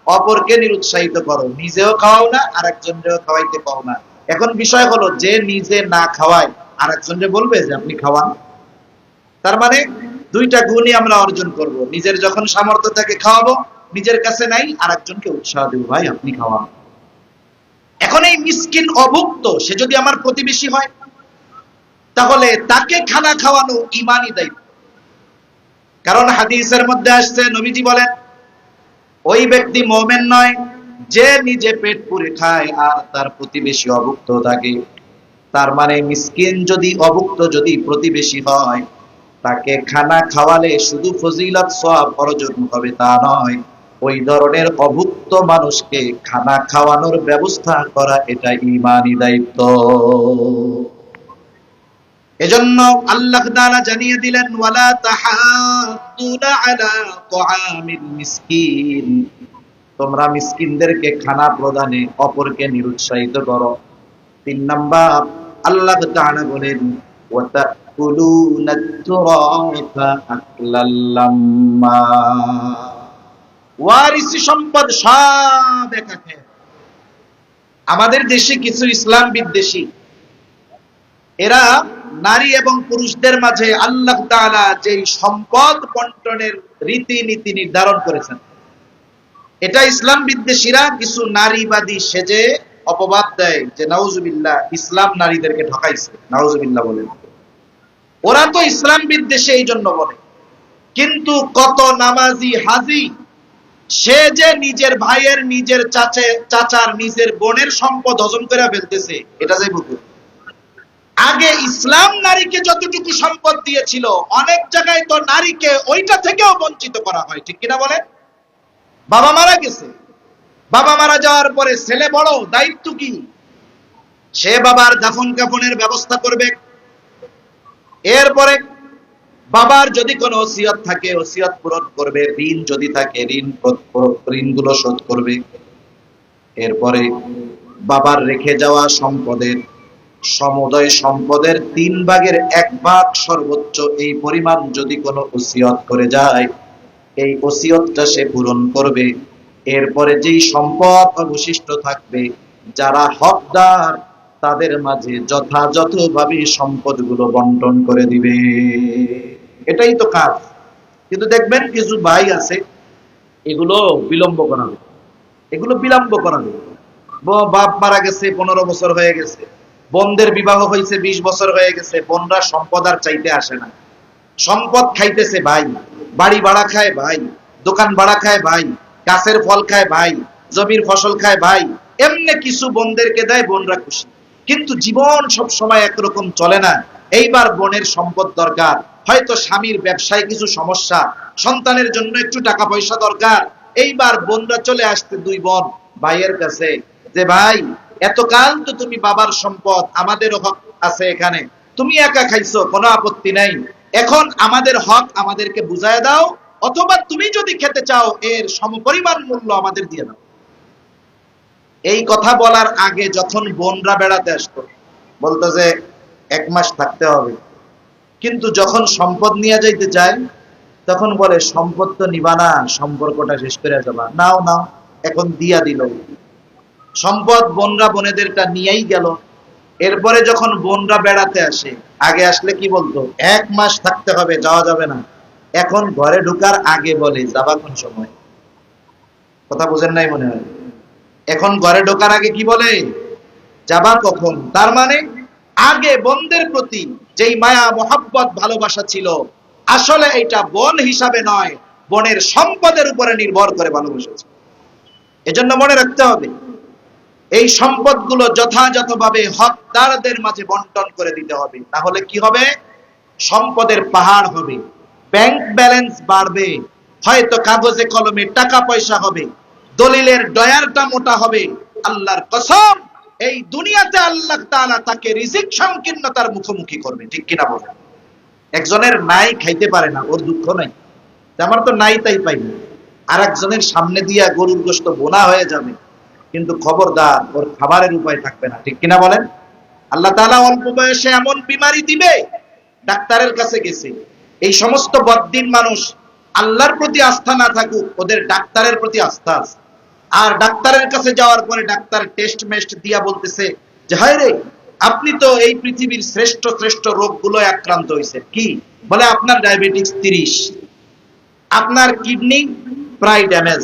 অপরকে নিরুৎসাহিত করো, নিজেও খাওয়াও না, আরেকজনকেও খাওয়াইতে পাও না। এখন বিষয় হলো যে নিজে না খাওয়ায় আরেকজনকে বলবে যে আপনি খাওয়ান। তার মানে 2টা গুণই আমরা অর্জন করব। নিজের যখন সামর্থ্য থাকে খাওয়াবো, নিজের কাছে নাই আরেকজনকে উৎসাহ দেব, ভাই আপনি খাওয়ান। এখন এখন এই মিসকিন অভুক্ত সে যদি আমার প্রতিবেশী হয়, তাহলে তাকে খানা খাওয়ানো ঈমানি দায়িত্ব। কারণ হাদিসের মধ্যে আসছে, নবীজি বলেন ওই ব্যক্তি মুমিন নয় যে নিজে পেট পুরে খায় আর তার প্রতিবেশী অভুক্ত থাকে। তার মানে মিসকিন যদি অভুক্ত যদি প্রতিবেশী হয়, তাকে খানা খাওয়ালে শুধু ফজিলত সওয়াব অর্জন হবে তা নয়, ওই ধরনের অভুক্ত মানুষকে খানা খাওয়ানোর ব্যবস্থা করা এটা ঈমানি দায়িত্ব। এজন্য আল্লাহ তাআলা জানিয়ে দিলেন, ওয়ালা তাহাদ্দুনা আলা তুআমিল মিসকিন, তোমরা মিসকিনদেরকে খানা প্রদানে অপরকে নিরুৎসাহিত করো। 3 নাম্বার আল্লাহ তাআলা বলেন, ওয়া তাকুলুনাত তুরাফা আকলাল লাম্মা, ওয়ারিসি সম্পদ সব একাকে। আমাদের দেশে কিছু ইসলাম বিদ্বেষী, এরা নারী এবং পুরুষদের মাঝে আল্লাহ তাআলা যেই সম্পদ বন্টনের রীতিনীতি নির্ধারণ করেছেন, এটা ইসলাম বিদ্বেষীরা কিছু নারীবাদী সেজে অপবাদ দেয় যে নাউজুবিল্লাহ ইসলাম নারীদেরকে ঠকাইছে, নাউজুবিল্লাহ বলেন। ওরা তো ইসলাম বিদ্বেষী এই জন্য বলে, কিন্তু কত নামাজি হাজি সে যে নিজের ভাইয়ের, নিজের চাচার, নিজের বোনের সম্পদ হজম করে ফেলতেছে, এটা যাই বুঝুন। আগে ইসলাম নারীকে যতটুকু সম্পদ দিয়েছিল, অনেক জায়গায় তো নারীকে ওইটা থেকেও বঞ্চিত করা হয়, ঠিক কিনা বলে? বাবা মারা গেছে, বাবা মারা যাওয়ার পরে ছেলে বড়, দায়িত্ব কি? সে বাবার দাফন কাফনের ব্যবস্থা করবে, এরপরে বাবার যদি কোনো ওসিয়ত থাকে ওসিয়ত পূরণ করবে, ঋণ যদি থাকে ঋণগুলো শোধ করবে। এরপরে বাবার রেখে যাওয়া সম্পদের, সমুদয় সম্পদের 3 ভাগের 1 ভাগ সর্বোচ্চ এই পরিমাণ যদি কোনো ওসিয়ত করে যায়, এই ওসিয়তটা সে পূরণ করবে। এরপরে যেই সম্পদ অবশিষ্ট থাকবে, যারা হকদার তাদের মাঝে যথাযথভাবে সম্পদগুলো বন্টন করে দিবে। এটাই তো কাজ। কিন্তু দেখবেন কিছু ভাই আছে, এগুলো বিলম্ব করাবে, এগুলো বিলম্ব করাবে। বাপ মারা গেছে 15 বছর হয়ে গেছে, বোনদের বিবাহ হয়েছে 20 বছর হয়ে গেছে, বোনরা সম্পদ আর চাইতে আসে না। সম্পদ খাইতেছে ভাই, বাড়ি ভাড়া খায় ভাই, দোকান ভাড়া খায় ভাই, গাছের ফল খায় ভাই, জমির ফসল খায় ভাই, এমনি কিছু বোনদেরকে দেয়, বোনরা খুশি। কিন্তু জীবন সব সময় একরকম চলে না। এইবার বোনের সম্পদ দরকার, হয়তো স্বামীর ব্যবসায় কিছু সমস্যা, সন্তানের জন্য একটু টাকা পয়সা দরকার। এইবার বোনরা চলে আসতে 2 বোন ভাইয়ের কাছে যে ভাই এতকাল তো তুমি বাবার সম্পদ, আমাদেরও হক আছে এখানে, তুমি একা খাইছো কোনো আপত্তি নাই, এখন আমাদের হক আমাদেরকে বুঝায় দাও, অথবা তুমি যদি খেতে চাও এর সমপরিমাণ মূল্য আমাদের দিয়ে দাও। এই কথা বলার আগে যখন বোনরা বেড়াতে আসতো বলতো যে 1 মাস থাকতে হবে, কিন্তু যখন সম্পদ নিয়ে যাইতে চায় তখন বলে সম্পদ তো নিবা না, সম্পর্কটা শেষ করে যাবা, নাও নাও, এখন দিয়া দিল। সম্পদ বোনরা বোনেদেরটা নিয়েই গেল। এরপরে যখন বোনরা বেড়াতে আসে, আগে আসলে কি বলতো 1 মাস থাকতে হবে, যাওয়া যাবে না। এখন ঘরে ঢোকার আগে বলে যাবা কোন সময়? কথা বুঝেন নাই মনে হয়। এখন ঘরে ঢোকার আগে কি বলে? যাবা কখন। তার মানে আগে বোনদের প্রতি যেই মায়া মোহাব্বত ভালোবাসা ছিল, আসলে এটা বোন হিসাবে নয়, বোনের সম্পদের উপরে নির্ভর করে ভালোবাসা ছিল। এজন্য মনে রাখতে হবে, এই সম্পদগুলো যথাযথভাবে হকদারদের মাঝে বন্টন করে দিতে হবে। তাহলে কি হবে? সম্পদের পাহাড় হবে, ব্যাংক ব্যালেন্স বাড়বে, হয়তো কাগজে কলমে টাকা পয়সা হবে, দলিলের ডয়ারটা মোটা হবে। আল্লাহর কসম, এই দুনিয়াতে আল্লাহ তাআলা তাকে রিজিক সংকীর্ণতার মুখোমুখি করবে, ঠিক কিনা বলেন? একজনের নাই খাইতে পারে না, ওর দুঃখ নাই, আমার তো নাই তাই পাই না। আর একজনের সামনে দিয়া গরুর গোশত বোনা হয়ে যাবে, কিন্তু খবরদার ওর খাবারের উপায় থাকবে না, ঠিক কিনা বলেন? আল্লাহ তাআলা অল্প বয়সে এমন বিমারি দিবে, ডাক্তারের কাছে গেছে। এই সমস্ত বদ্দিন মানুষ আল্লাহর প্রতি আস্থা না থাকুক, ওদের ডাক্তারের প্রতি আস্থা আছে। আর ডাক্তারের কাছে যাওয়ার পরে ডাক্তার টেস্ট মেস্ট দিয়া বলতেছে যে হায় রে, আপনি তো এই পৃথিবীর শ্রেষ্ঠ শ্রেষ্ঠ রোগগুলো আক্রান্ত হয়েছে। কি বলে? আপনার ডায়াবেটিস 30, আপনার কিডনি প্রায় ড্যামেজ,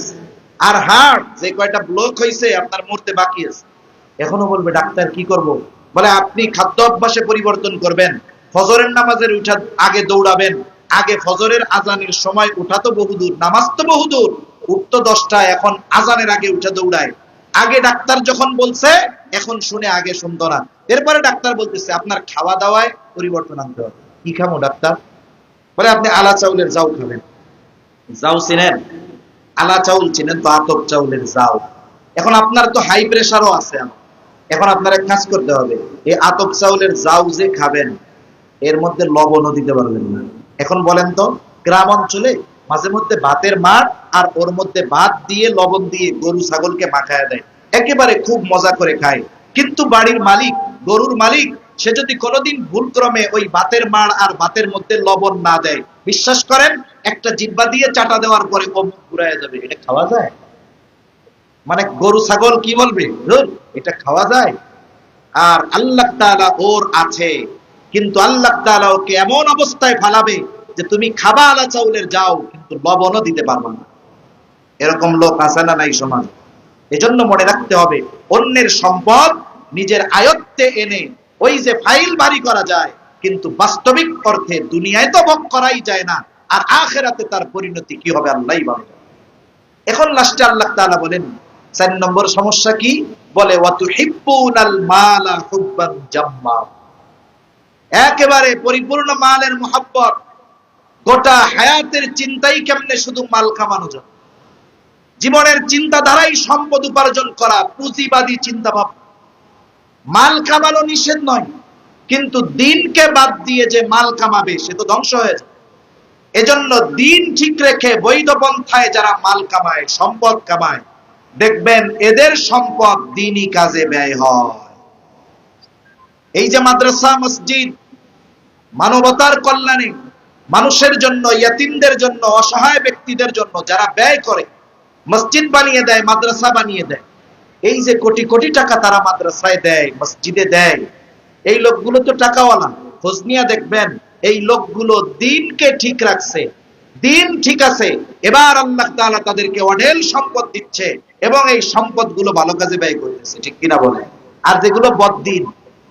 আর হার্ট যে কয়টা ব্লক হয়েছে আপনার মরতে বাকি আছে। এখনো বলবে ডাক্তার কি করব? বলে আপনি খাদ্য অভ্যাসে পরিবর্তন করবেন, ফজরের নামাজের উঠা আগে দৌড়াবেন। আগে ফজরের আজানের সময় উঠা তো বহুদূর, নামাজ তো বহুদূর, উঠতো 10টায়, এখন আজানের আগে উঠে দৌড়ায়। আগে ডাক্তার যখন বলছে এখন শুনে, আগে শুনতো না। এরপরে ডাক্তার বলতেছে আপনার খাওয়া দাওয়ায় পরিবর্তন আনতে হবে। কি খাবো ডাক্তার? বলে আপনি আলা চাউলের জাউ খাবেন। জাউ চিনেন? আলা চাউল চিনেন তো? আতপ চাউলের জাউ। এখন আপনার তো হাই প্রেসারও আছে, এখন আপনার এক কাজ করতে হবে, এই আতপ চাউলের জাউ যে খাবেন এর মধ্যে লবণও দিতে পারবেন না। এখন বলেন তো, গ্রাম অঞ্চলে মাঝে মধ্যে ভাতের মাঠ আর ওর মধ্যে ভাত দিয়ে লবণ দিয়ে গরু ছাগলকে মাখায় দেয়, একেবারে খুব মজা করে খায়। কিন্তু বাড়ির মালিক, গরুর মালিক, সে যদি কোনোদিন ভুলক্রমে ওই ভাতের মাড় আর ভাতের মধ্যে লবণ না দেয়, বিশ্বাস করেন একটা জিহ্বা দিয়ে চাটা দেওয়ার পরে ও মুখ ঘুরাইয়া যাবে। এটা খাওয়া যায়? মানে গরু ছাগল কি বলবে, ধুর, এটা খাওয়া যায়? আর আল্লাহ তাআলা ওর আছে, কিন্তু আল্লাহ তাআলা ওকে এমন অবস্থায় ফালাবে যে তুমি খাবা আলা চাউলের যাও, কিন্তু লবণও দিতে পারবে না। এরকম লোক আছে না নাই সমাজ? এজন্য মনে রাখতে হবে, অন্যের সম্পদ নিজের আয়ত্তে এনে ওই যে ফাইল বাড়ি করা যায়, কিন্তু বাস্তবিক অর্থে দুনিয়ায় তো ভোগ করাই যায় না, আর আখিরাতে তার পরিণতি কি হবে আল্লাহই ভালো। এখন লাস্টে আল্লাহ তাআলা বলেন 4 নম্বর সমস্যা কি? বলে ওয়াতুহিব্বুনাল মালা হুব্বান জাম্মা। একেবারে পরিপূর্ণ মালের মুহাব্বত, গোটা হায়াতের চিন্তাই কেমনে শুধু মাল কামানো যায়, জীবনের চিন্তাধারাই সম্পদ উপার্জন করা, পুঁজিবাদী চিন্তা ভাবনা। মাল কামানো নিষেধ নয়, কিন্তু দিনকে বাদ দিয়ে যে মাল কামাবে সে তো ধ্বংস হয়ে যায়। এজন্য দিন ঠিক রেখে বৈধ পন্থায় যারা মাল কামায়, সম্পদ কামায়, দেখবেন এদের সম্পদ দ্বীনি কাজে ব্যয় হয়। এই যে মাদ্রাসা, মসজিদ, মানবতার কল্যাণে, মানুষের জন্য, ইয়াতিমদের জন্য, অসহায় ব্যক্তিদের জন্য যারা ব্যয় করে, মসজিদ বানিয়ে দেয়, মাদ্রাসা বানিয়ে দেয়, এই যে কোটি কোটি টাকা তারা মাদ্রাসায় দেয়, মসজিদে দেয়, এই লোকগুলো তো টাকাওয়ালা। খোঁজ নিয়ে দেখবেন এই লোকগুলো দিনকে ঠিক রাখছে, দিন ঠিক আছে। এবার আল্লাহ তাআলা তাদেরকে অঢেল সম্পদ দিচ্ছে এবং এই সম্পদগুলো ভালো কাজে ব্যয় করতেছে, ঠিক কিনা বলে? আর যেগুলো বদ্দিন,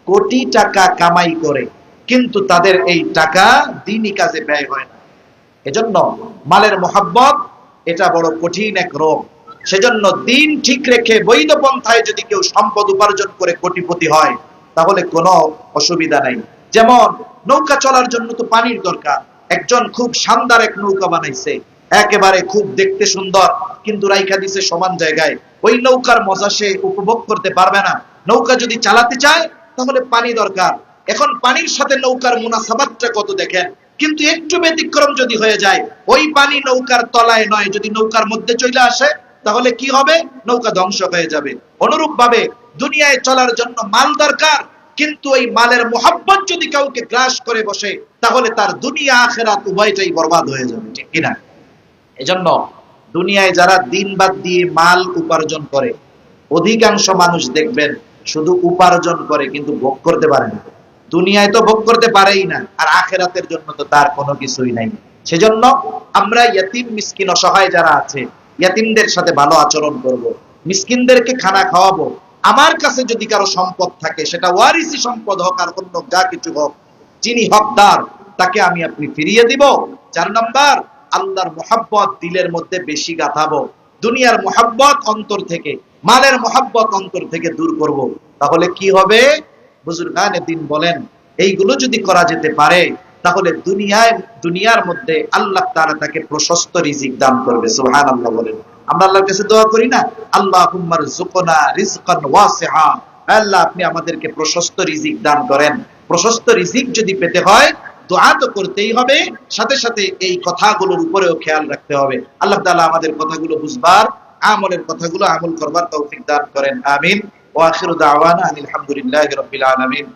কোটি টাকা কামাই করে কিন্তু তাদের এই টাকা দ্বীনি কাজে ব্যয় হয় না। এজন্য মালের মোহাব্বত এটা বড় কঠিন এক রোগ। সেজন্য দিন ঠিক রেখে বৈধ পন্থায় যদি কেউ সম্পদ উপার্জন করে কোটিপতি হয়, তাহলে কোনো অসুবিধা নাই। যেমন নৌকা চলার জন্য তো পানির দরকার। একজন খুব শানদার এক নৌকা বানাইছে, একেবারে খুব দেখতে সুন্দর, কিন্তু রাইখা দিছে সমান জায়গায়। ওই নৌকার মজা সে উপভোগ করতে পারবে না। নৌকা যদি চালাতে চায় তাহলে পানি দরকার। এখন পানির সাথে নৌকার মুনাসাবাতটা কত দেখেন। কিন্তু একটু ব্যতিক্রম যদি হয়ে যায়, ওই পানি নৌকার তলায় নয়, যদি নৌকার মধ্যে চলে আসে তাহলে কি হবে? নৌকা ধ্বংস হয়ে যাবে। অনুরূপ ভাবে দুনিয়ায় চলার জন্য মাল দরকার, কিন্তু এই মালের মোহাব্বত যদি কাউকে গ্রাস করে বসে তাহলে তার দুনিয়া আখিরাত উভয়টাই বরবাদ হয়ে যাবে, ঠিক কিনা? এজন্য দুনিয়ায় যারা দিন বাদ দিয়ে মাল উপার্জন করে, অধিকাংশ মানুষ দেখবেন শুধু উপার্জন করে কিন্তু ভোগ করতে পারে না। দুনিয়ায় তো ভোগ করতে পারেই না, আর আখিরাতের জন্য তো তার কোনো কিছুই নাই। সেজন্য আমরা ইতিম, মিসকিন, অসহায় যারা আছে, ইতিমদের সাথে ভালো আচরণ করব, মিসকিনদেরকে খানা খাওয়াবো। আমার কাছে যদি কারো সম্পদ থাকে, সেটা ওয়ারিসি সম্পদ হোক আর অন্য যা কিছু হোক, যিনি হকদার তাকে আমি আপনি ফিরিয়ে দিব। 4 নাম্বার, আল্লাহর মোহাব্বত দিলের মধ্যে বেশি গাঁথাবো। দুনিয়ার মোহাব্বত অন্তর থেকে, মালের মোহাব্বত অন্তর থেকে দূর করব। তাহলে কি হবে? বুজুর্গানে দিন বলেন, এইগুলো যদি করা যেতে পারে তাহলে দুনিয়ার মধ্যে আল্লাহ তাআলা তাকে প্রশস্ত রিজিক দান করবে। সুবহানাল্লাহ বলেন। আমরা আল্লাহর কাছে দোয়া করি না, আল্লাহুম্মা রযুকনা রিজকান ওয়াসিআ, আল্লাহ আপনি আমাদেরকে প্রশস্ত রিজিক দান করেন। প্রশস্ত রিজিক যদি পেতে হয় দোয়া তো করতেই হবে, সাথে সাথে এই কথাগুলোর উপরেও খেয়াল রাখতে হবে। আল্লাহ তাআলা আমাদের কথাগুলো বুঝবার, আমলের কথাগুলো আমল করবার তৌফিক দান করেন। আমিন। ওয়া আখিরু দাওয়ানা আলহামদুলিল্লাহি রাব্বিল আলামিন।